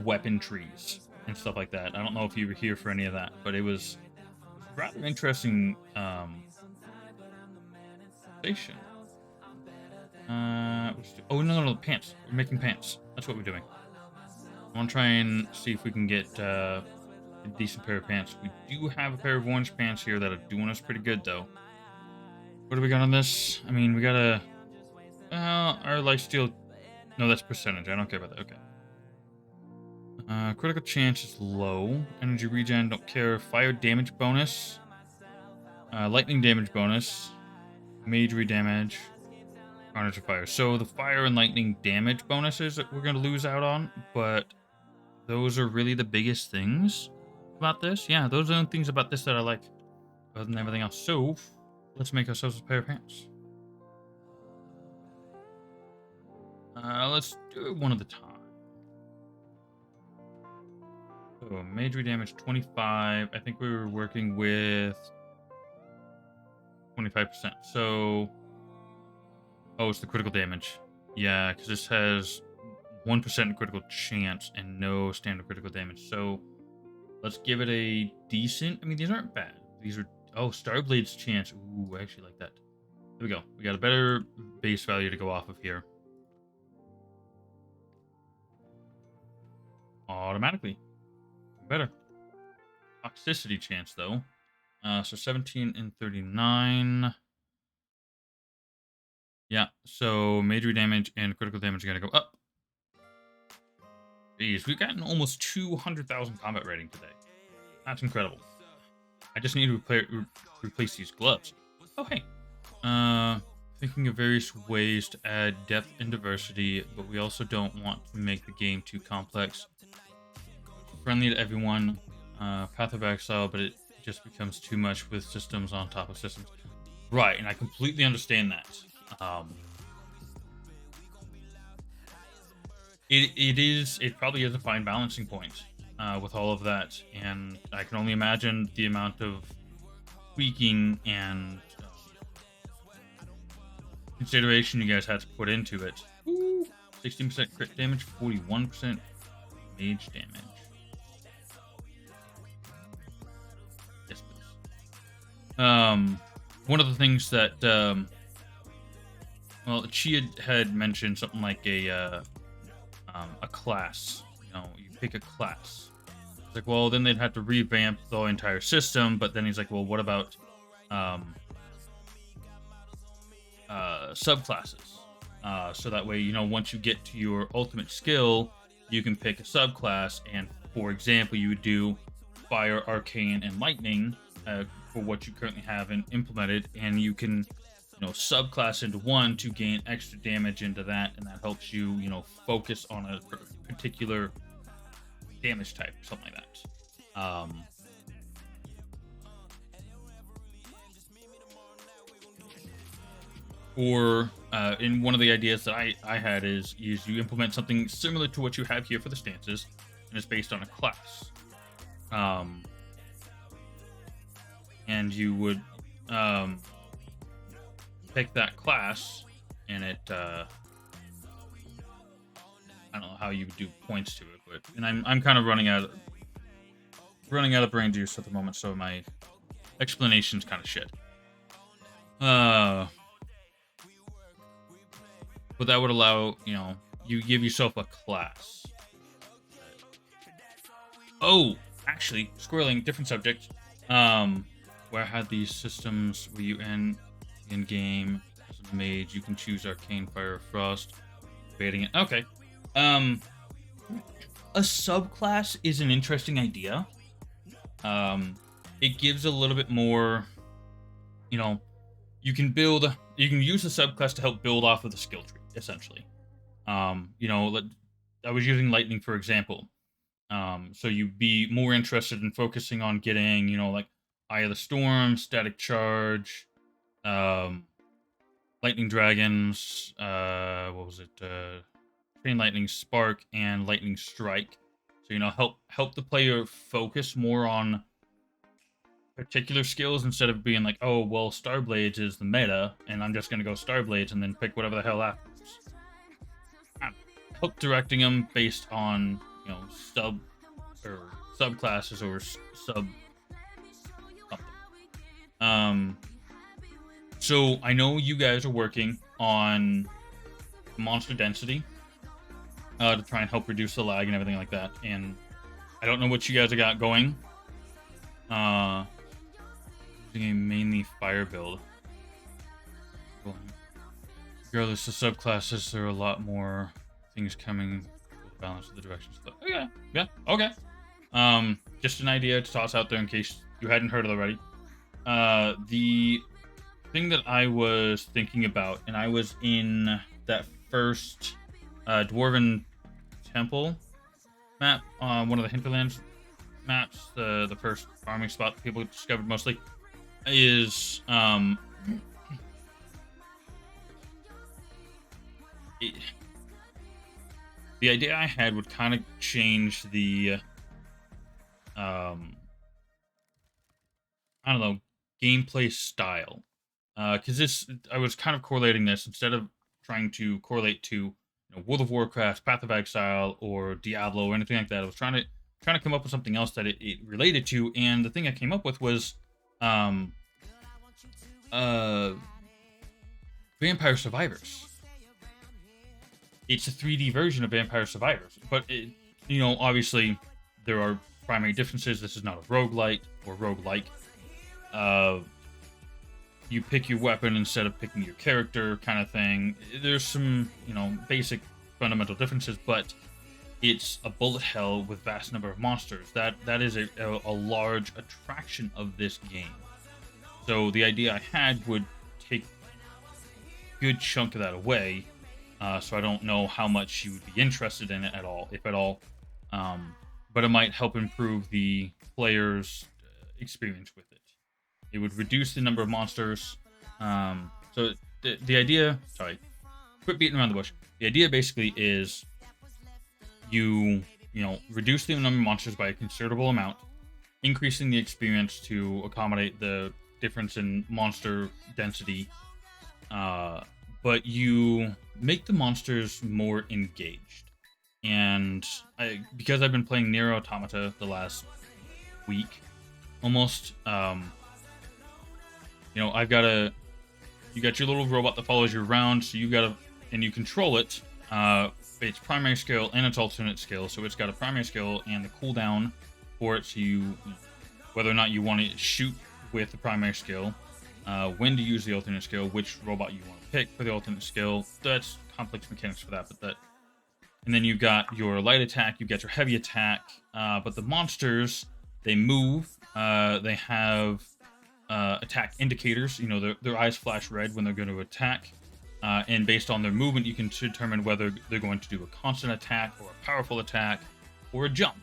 weapon trees and stuff like that. I don't know if you were here for any of that, but it was rather interesting station. Oh no, pants. We're making pants. That's what we're doing. I want to try and see if we can get a decent pair of pants. We do have a pair of orange pants here that are doing us pretty good, though. What do we got on this? I mean, we got a... our lifesteal... No, that's percentage. I don't care about that. Okay. Critical chance is low. Energy regen, don't care. Fire damage bonus. Lightning damage bonus. Magery damage. Carnage of fire. So the fire and lightning damage bonuses that we're going to lose out on, but those are really the biggest things about this. Yeah, those are the things about this that I like other than everything else. So let's make ourselves a pair of pants. Let's do it one at a time. So magery damage 25. I think we were working with 25%. So, oh, it's the critical damage. Yeah, because this has 1% critical chance and no standard critical damage. So let's give it a decent. I mean, these aren't bad. These are, oh, Starblade's chance. Ooh, I actually like that. There we go. We got a better base value to go off of here. Automatically. Better. Toxicity chance, though. So 17 and 39. Yeah, so magery damage and critical damage are going to go up. Jeez, we've gotten almost 200,000 combat rating today. That's incredible. I just need to replace these gloves. Oh, hey. Thinking of various ways to add depth and diversity, but we also don't want to make the game too complex. Friendly to everyone, Path of Exile, but it just becomes too much with systems on top of systems. Right, and I completely understand that. It probably is a fine balancing point with all of that, and I can only imagine the amount of tweaking and consideration you guys had to put into it. 16% crit damage, 41% mage damage. Yes, please. One of the things that well, Chia had mentioned something like a class. You know, you pick a class. It's like, well, then they'd have to revamp the entire system. But then he's like, well, what about subclasses? So that way, you know, once you get to your ultimate skill, you can pick a subclass. And for example, you would do fire, arcane, and lightning for what you currently have implemented, and you can, you know, subclass into one to gain extra damage into that, and that helps you, you know, focus on a particular damage type, something like that. Or in one of the ideas that I had is you implement something similar to what you have here for the stances, and it's based on a class. And you would pick that class, and it I don't know how you would do points to it, but I'm kind of running out of brain juice at the moment, so my explanation's kind of shit. But that would allow, you know, you give yourself a class. Oh, actually, squirreling, different subject. where I had these systems where you in game as a mage, you can choose arcane, fire, frost, debating it. Okay. A subclass is an interesting idea. It gives a little bit more, you know, you can use the subclass to help build off of the skill tree, essentially. I was using lightning for example. So you'd be more interested in focusing on getting, like Eye of the Storm, Static Charge, Lightning Dragons, what was it? Chain Lightning Spark and Lightning Strike. So, help the player focus more on particular skills instead of being like, oh, well, Starblades is the meta, and I'm just going to go Starblades and then pick whatever the hell afterwards. Help directing them based on, subclasses or sub something. So I know you guys are working on monster density to try and help reduce the lag and everything like that. And I don't know what you guys have got going. Using a mainly fire build. Regardless of subclasses, there are a lot more things coming with balance of the directions. Okay, yeah, okay. Just an idea to toss out there in case you hadn't heard it already. The thing that I was thinking about, and I was in that first Dwarven Temple map, one of the Hinterlands maps, the first farming spot that people discovered mostly, is the idea I had would kind of change the I don't know, gameplay style. Because I was kind of correlating this instead of trying to correlate to World of Warcraft, Path of Exile, or Diablo, or anything like that. I was trying to come up with something else that it related to, and the thing I came up with was Vampire Survivors. It's a 3D version of Vampire Survivors, but obviously there are primary differences. This is not a roguelite or roguelike. You pick your weapon instead of picking your character, kind of thing. There's some, basic fundamental differences, but it's a bullet hell with vast number of monsters. That is a large attraction of this game. So the idea I had would take a good chunk of that away. So I don't know how much you would be interested in it at all, if at all. But it might help improve the player's experience with it. It would reduce the number of monsters. So the idea, sorry, quit beating around the bush. The idea basically is you reduce the number of monsters by a considerable amount, increasing the experience to accommodate the difference in monster density. But you make the monsters more engaged. And because I've been playing Nier Automata the last week, almost, you got your little robot that follows you around, so and you control it, its primary skill and its alternate skill. So it's got a primary skill and the cooldown for it, so whether or not you want to shoot with the primary skill, when to use the alternate skill, which robot you want to pick for the alternate skill. That's complex mechanics for that, and then you've got your light attack, you've got your heavy attack, but the monsters, they move, they have attack indicators, their eyes flash red when they're going to attack, and based on their movement, you can determine whether they're going to do a constant attack, or a powerful attack, or a jump.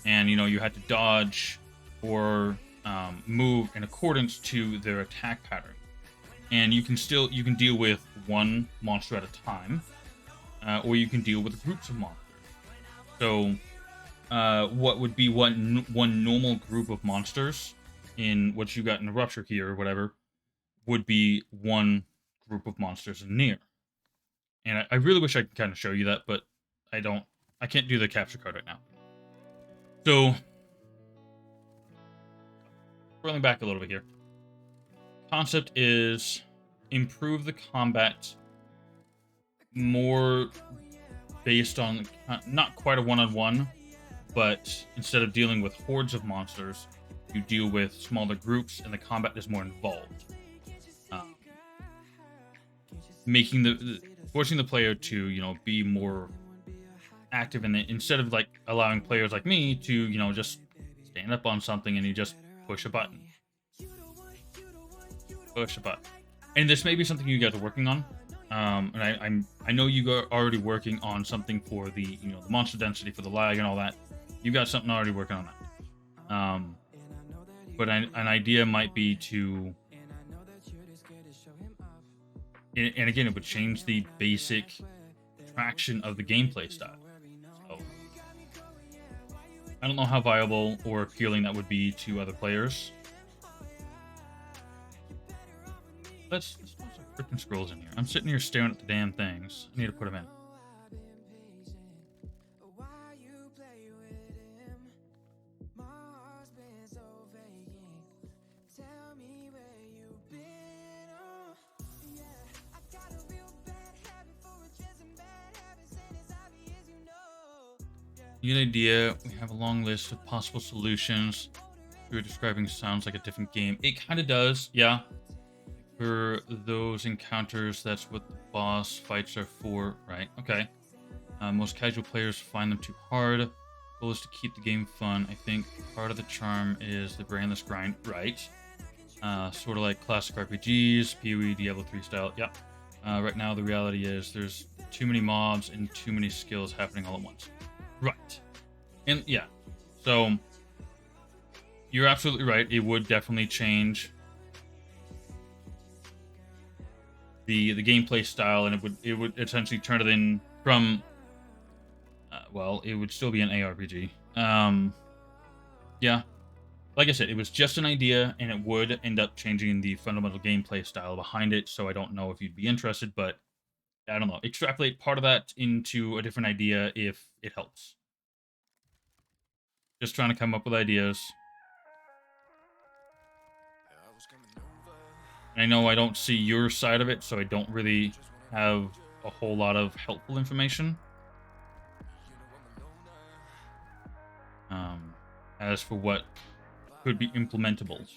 And, you had to dodge or move in accordance to their attack pattern. And you can deal with one monster at a time, or you can deal with groups of monsters. So, what would be one normal group of monsters in what you got in the Rupture Key or whatever would be one group of monsters in Nier. And I really wish I could kind of show you that, but I can't do the capture card right now. So, rolling back a little bit here. Concept is improve the combat more based on not quite a one-on-one, but instead of dealing with hordes of monsters, you deal with smaller groups, and the combat is more involved. Um, making forcing the player to, you know, be more active in it, instead of like allowing players like me to, you know, just stand up on something and you just push a button. Push a button. And this may be something you guys are working on. And I know you are already working on something for the, you know, the monster density, for the lag and all that. You got something already working on that. But an idea might be to, and again, it would change the basic traction of the gameplay style. So I don't know how viable or appealing that would be to other players. Let's put some freaking scrolls in here. I'm sitting here staring at the damn things. I need to put them in. You get an idea. We have a long list of possible solutions. You're describing sounds like a different game. It kind of does, yeah. For those encounters, that's what the boss fights are for, right? Okay. Most casual players find them too hard. The goal is to keep the game fun. I think part of the charm is the brainless grind, right? Sort of like classic RPGs, PoE, Diablo 3 style. Yeah. Right now, the reality is there's too many mobs and too many skills happening all at once. Right. And yeah, so you're absolutely right. It would definitely change the gameplay style, and it would essentially turn it in from well, it would still be an ARPG. Yeah, like I said, it was just an idea, and it would end up changing the fundamental gameplay style behind it. So I don't know if you'd be interested, but I don't know. Extrapolate part of that into a different idea if it helps. Just trying to come up with ideas. I know I don't see your side of it, so I don't really have a whole lot of helpful information. As for what could be implementable.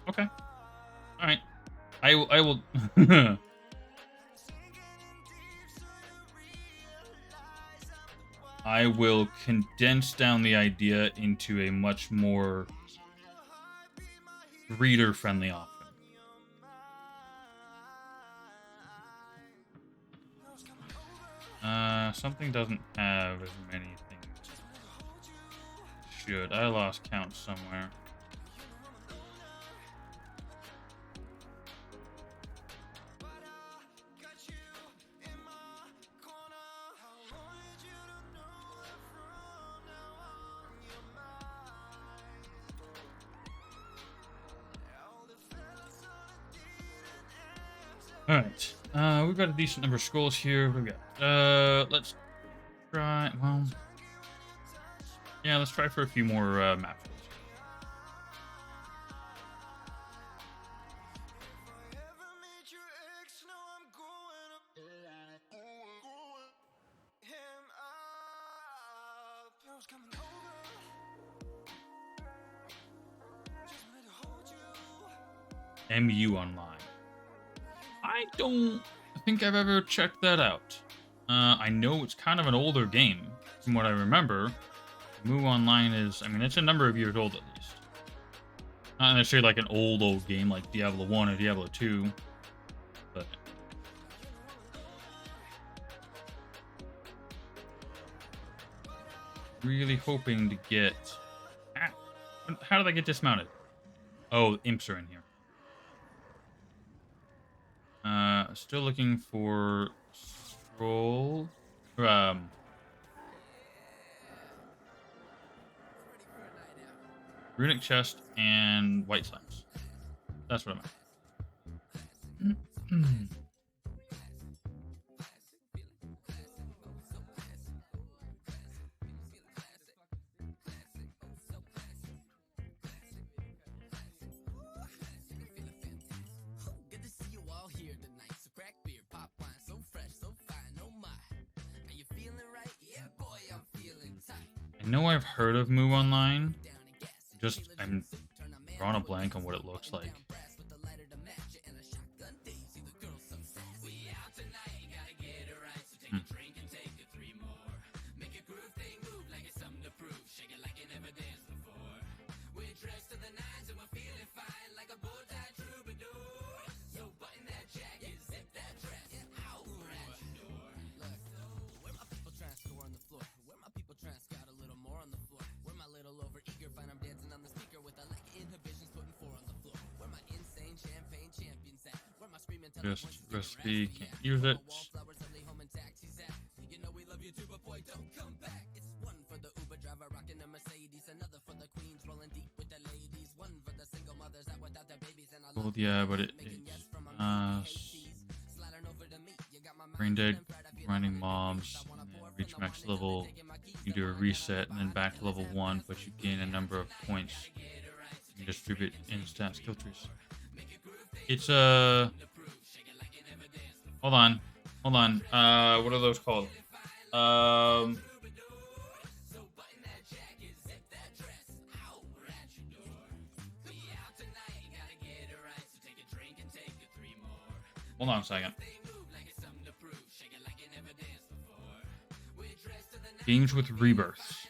Okay. All right. I will. I will condense down the idea into a much more reader-friendly option. Something doesn't have as many things. Should. I lost count somewhere. Alright, we've got a decent number of scrolls here. What do we got? Let's try, well, yeah, let's try for a few more map scrolls. MU Online. I don't think I've ever checked that out. I know it's kind of an older game, from what I remember. MU Online is, I mean, it's a number of years old at least. Not necessarily like an old game like Diablo 1 or Diablo 2, but... really hoping to get... How did I get dismounted? Oh, imps are in here. Still looking for scroll. Runic chest and white slimes. That's what I'm at. know I've heard of Moo Online. Just I'm drawing a blank on what it looks like. Hmm. Just recipe, can't use it. Well, yeah, but it's brain dead, grinding mobs, and then reach max level. You do a reset and then back to level 1, but you gain a number of points. You can distribute instant skill trees. It's a hold on. What are those called? Hold on a second. Games with rebirths.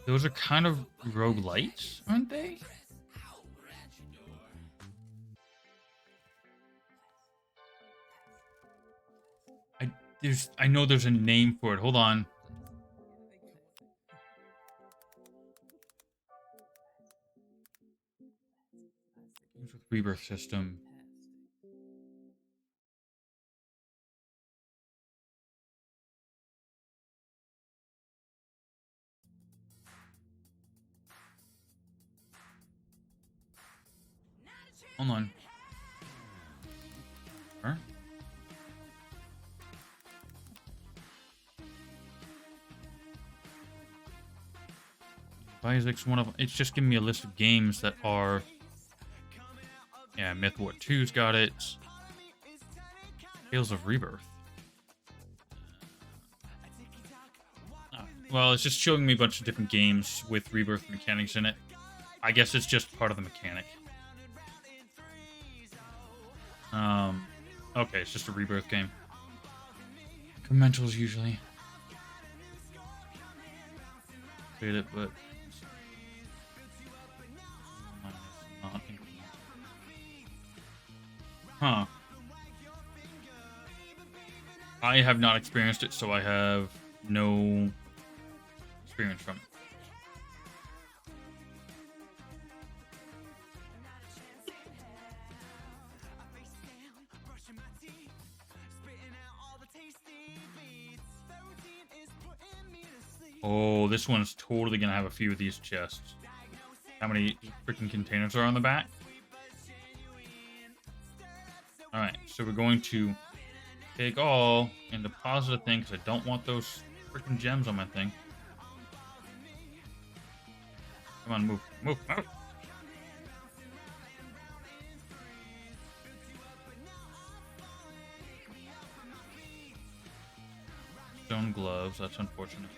Those are kind of roguelites, aren't they? I know there's a name for it. Hold on. Games with rebirth system. Hold on. Huh? Isaac's one of them. It's just giving me a list of games that are. Yeah, Myth War 2's got it. Tales of Rebirth. Well, it's just showing me a bunch of different games with rebirth mechanics in it. I guess it's just part of the mechanic. Okay, it's just a rebirth game. Incrementals usually. Create it, but not incremental. Huh. I have not experienced it, so I have no experience from it. Oh, this one's totally gonna have a few of these chests. How many freaking containers are on the back? Alright, so we're going to take all and deposit a thing because I don't want those freaking gems on my thing. Come on, move, move, move. Stone gloves, that's unfortunate.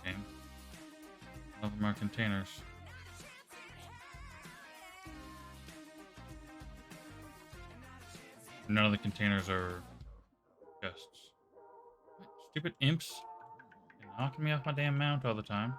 Shame. Love them are containers. None of the containers are chests. Stupid imps. They're knocking me off my damn mount all the time.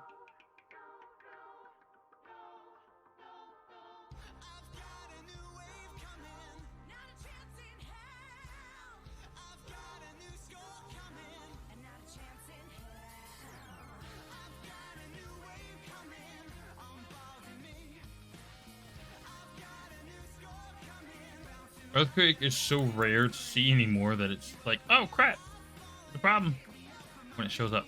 Earthquake is so rare to see anymore that it's like, oh crap, the problem when it shows up.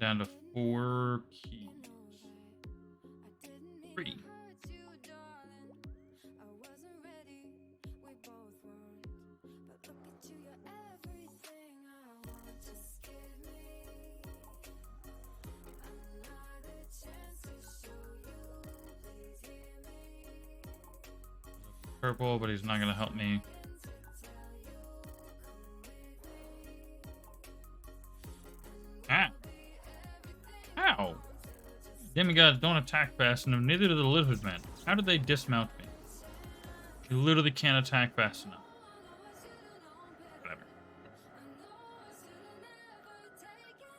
down to 4 keys. 3. Purple, but he's not going to help me. Ah! Ow! Demigods don't attack fast enough, neither do the lizardmen. How did they dismount me? You literally can't attack fast enough. Whatever.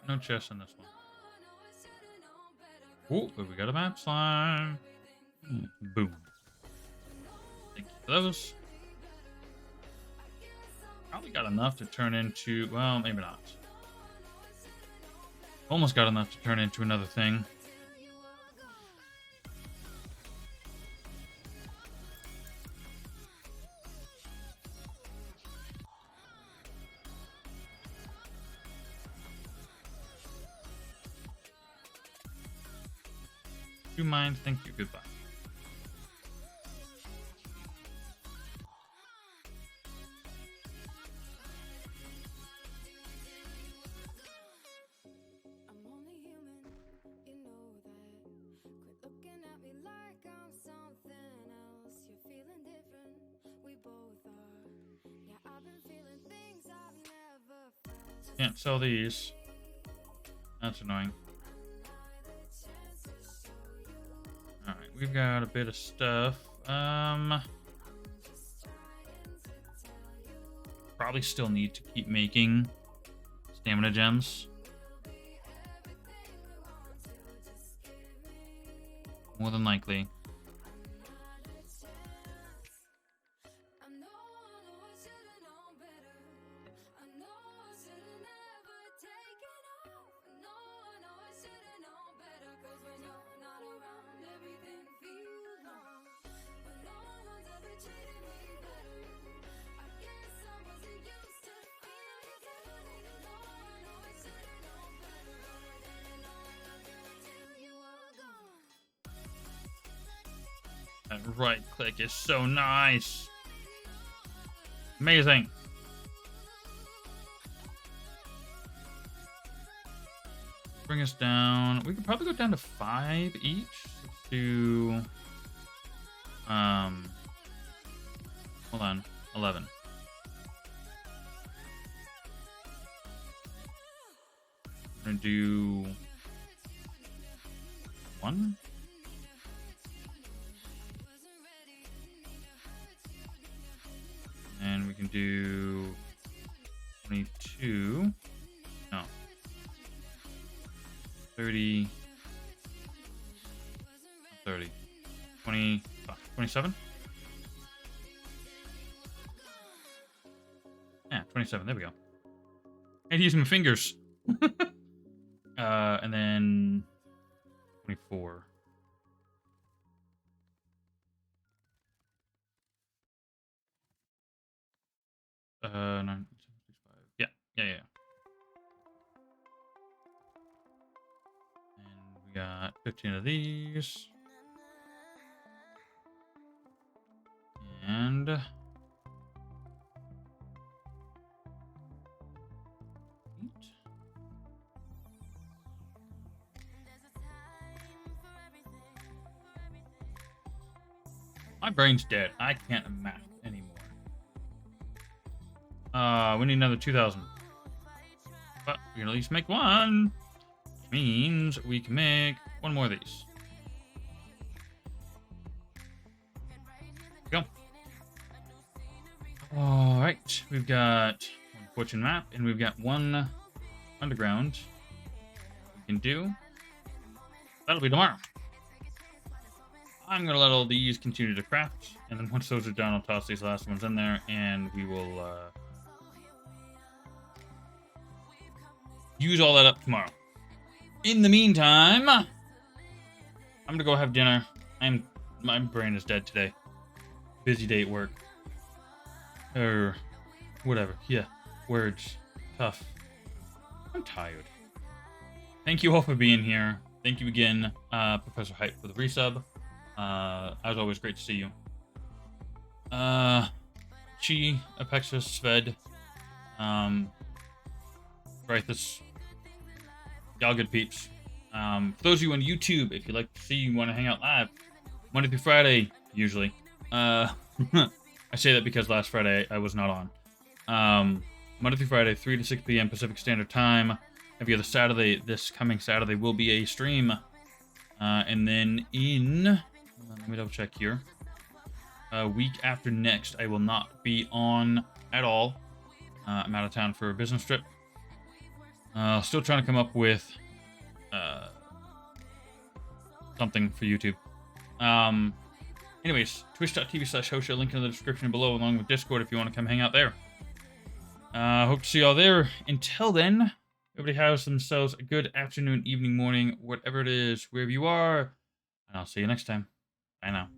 No chest on this one. Oh, but we got a map slime. Boom. Thank you for those. Probably got enough to turn into, well, maybe not. Almost got enough to turn into another thing. Do you mind? Thank you. Goodbye. Can't sell these. That's annoying. Alright, we've got a bit of stuff. Probably still need to keep making stamina gems. More than likely. That right click is so nice. Amazing. Bring us down. We could probably go down to 5 each. Let's do hold on. 11. I'm gonna do 1. And we can do 22. No. 30. 30. 20. 27? Yeah, 27. There we go. I had to use my fingers. And then 24. No, yeah. And we got 15 of these. And my brain's dead. I can't math anymore. We need another 2,000. But we can at least make one. Which means we can make one more of these. Go. Alright. We've got one fortune map, and we've got one underground we can do. That'll be tomorrow. I'm going to let all these continue to craft, and then once those are done, I'll toss these last ones in there, and we will use all that up tomorrow. In the meantime, I'm going to go have dinner. My brain is dead today. Busy day at work. Or whatever. Yeah. Words. Tough. I'm tired. thank you all for being here. Thank you again, Professor Hype, for the resub. As always, great to see you. Chi, Apexis, Sved, Brighthes, y'all good peeps. For those of you on YouTube, if you'd like to see, you want to hang out live, Monday through Friday, usually. I say that because last Friday I was not on. Monday through Friday, 3 to 6 p.m. Pacific Standard Time. Every other Saturday, this coming Saturday, will be a stream. And then let me double check here. Week after next, I will not be on at all. I'm out of town for a business trip. Still trying to come up with something for YouTube. Anyways, twitch.tv/hostshow, link in the description below, along with Discord if you want to come hang out there. Hope to see y'all there. Until then, everybody has themselves a good afternoon, evening, morning, whatever it is, wherever you are. And I'll see you next time. Bye now.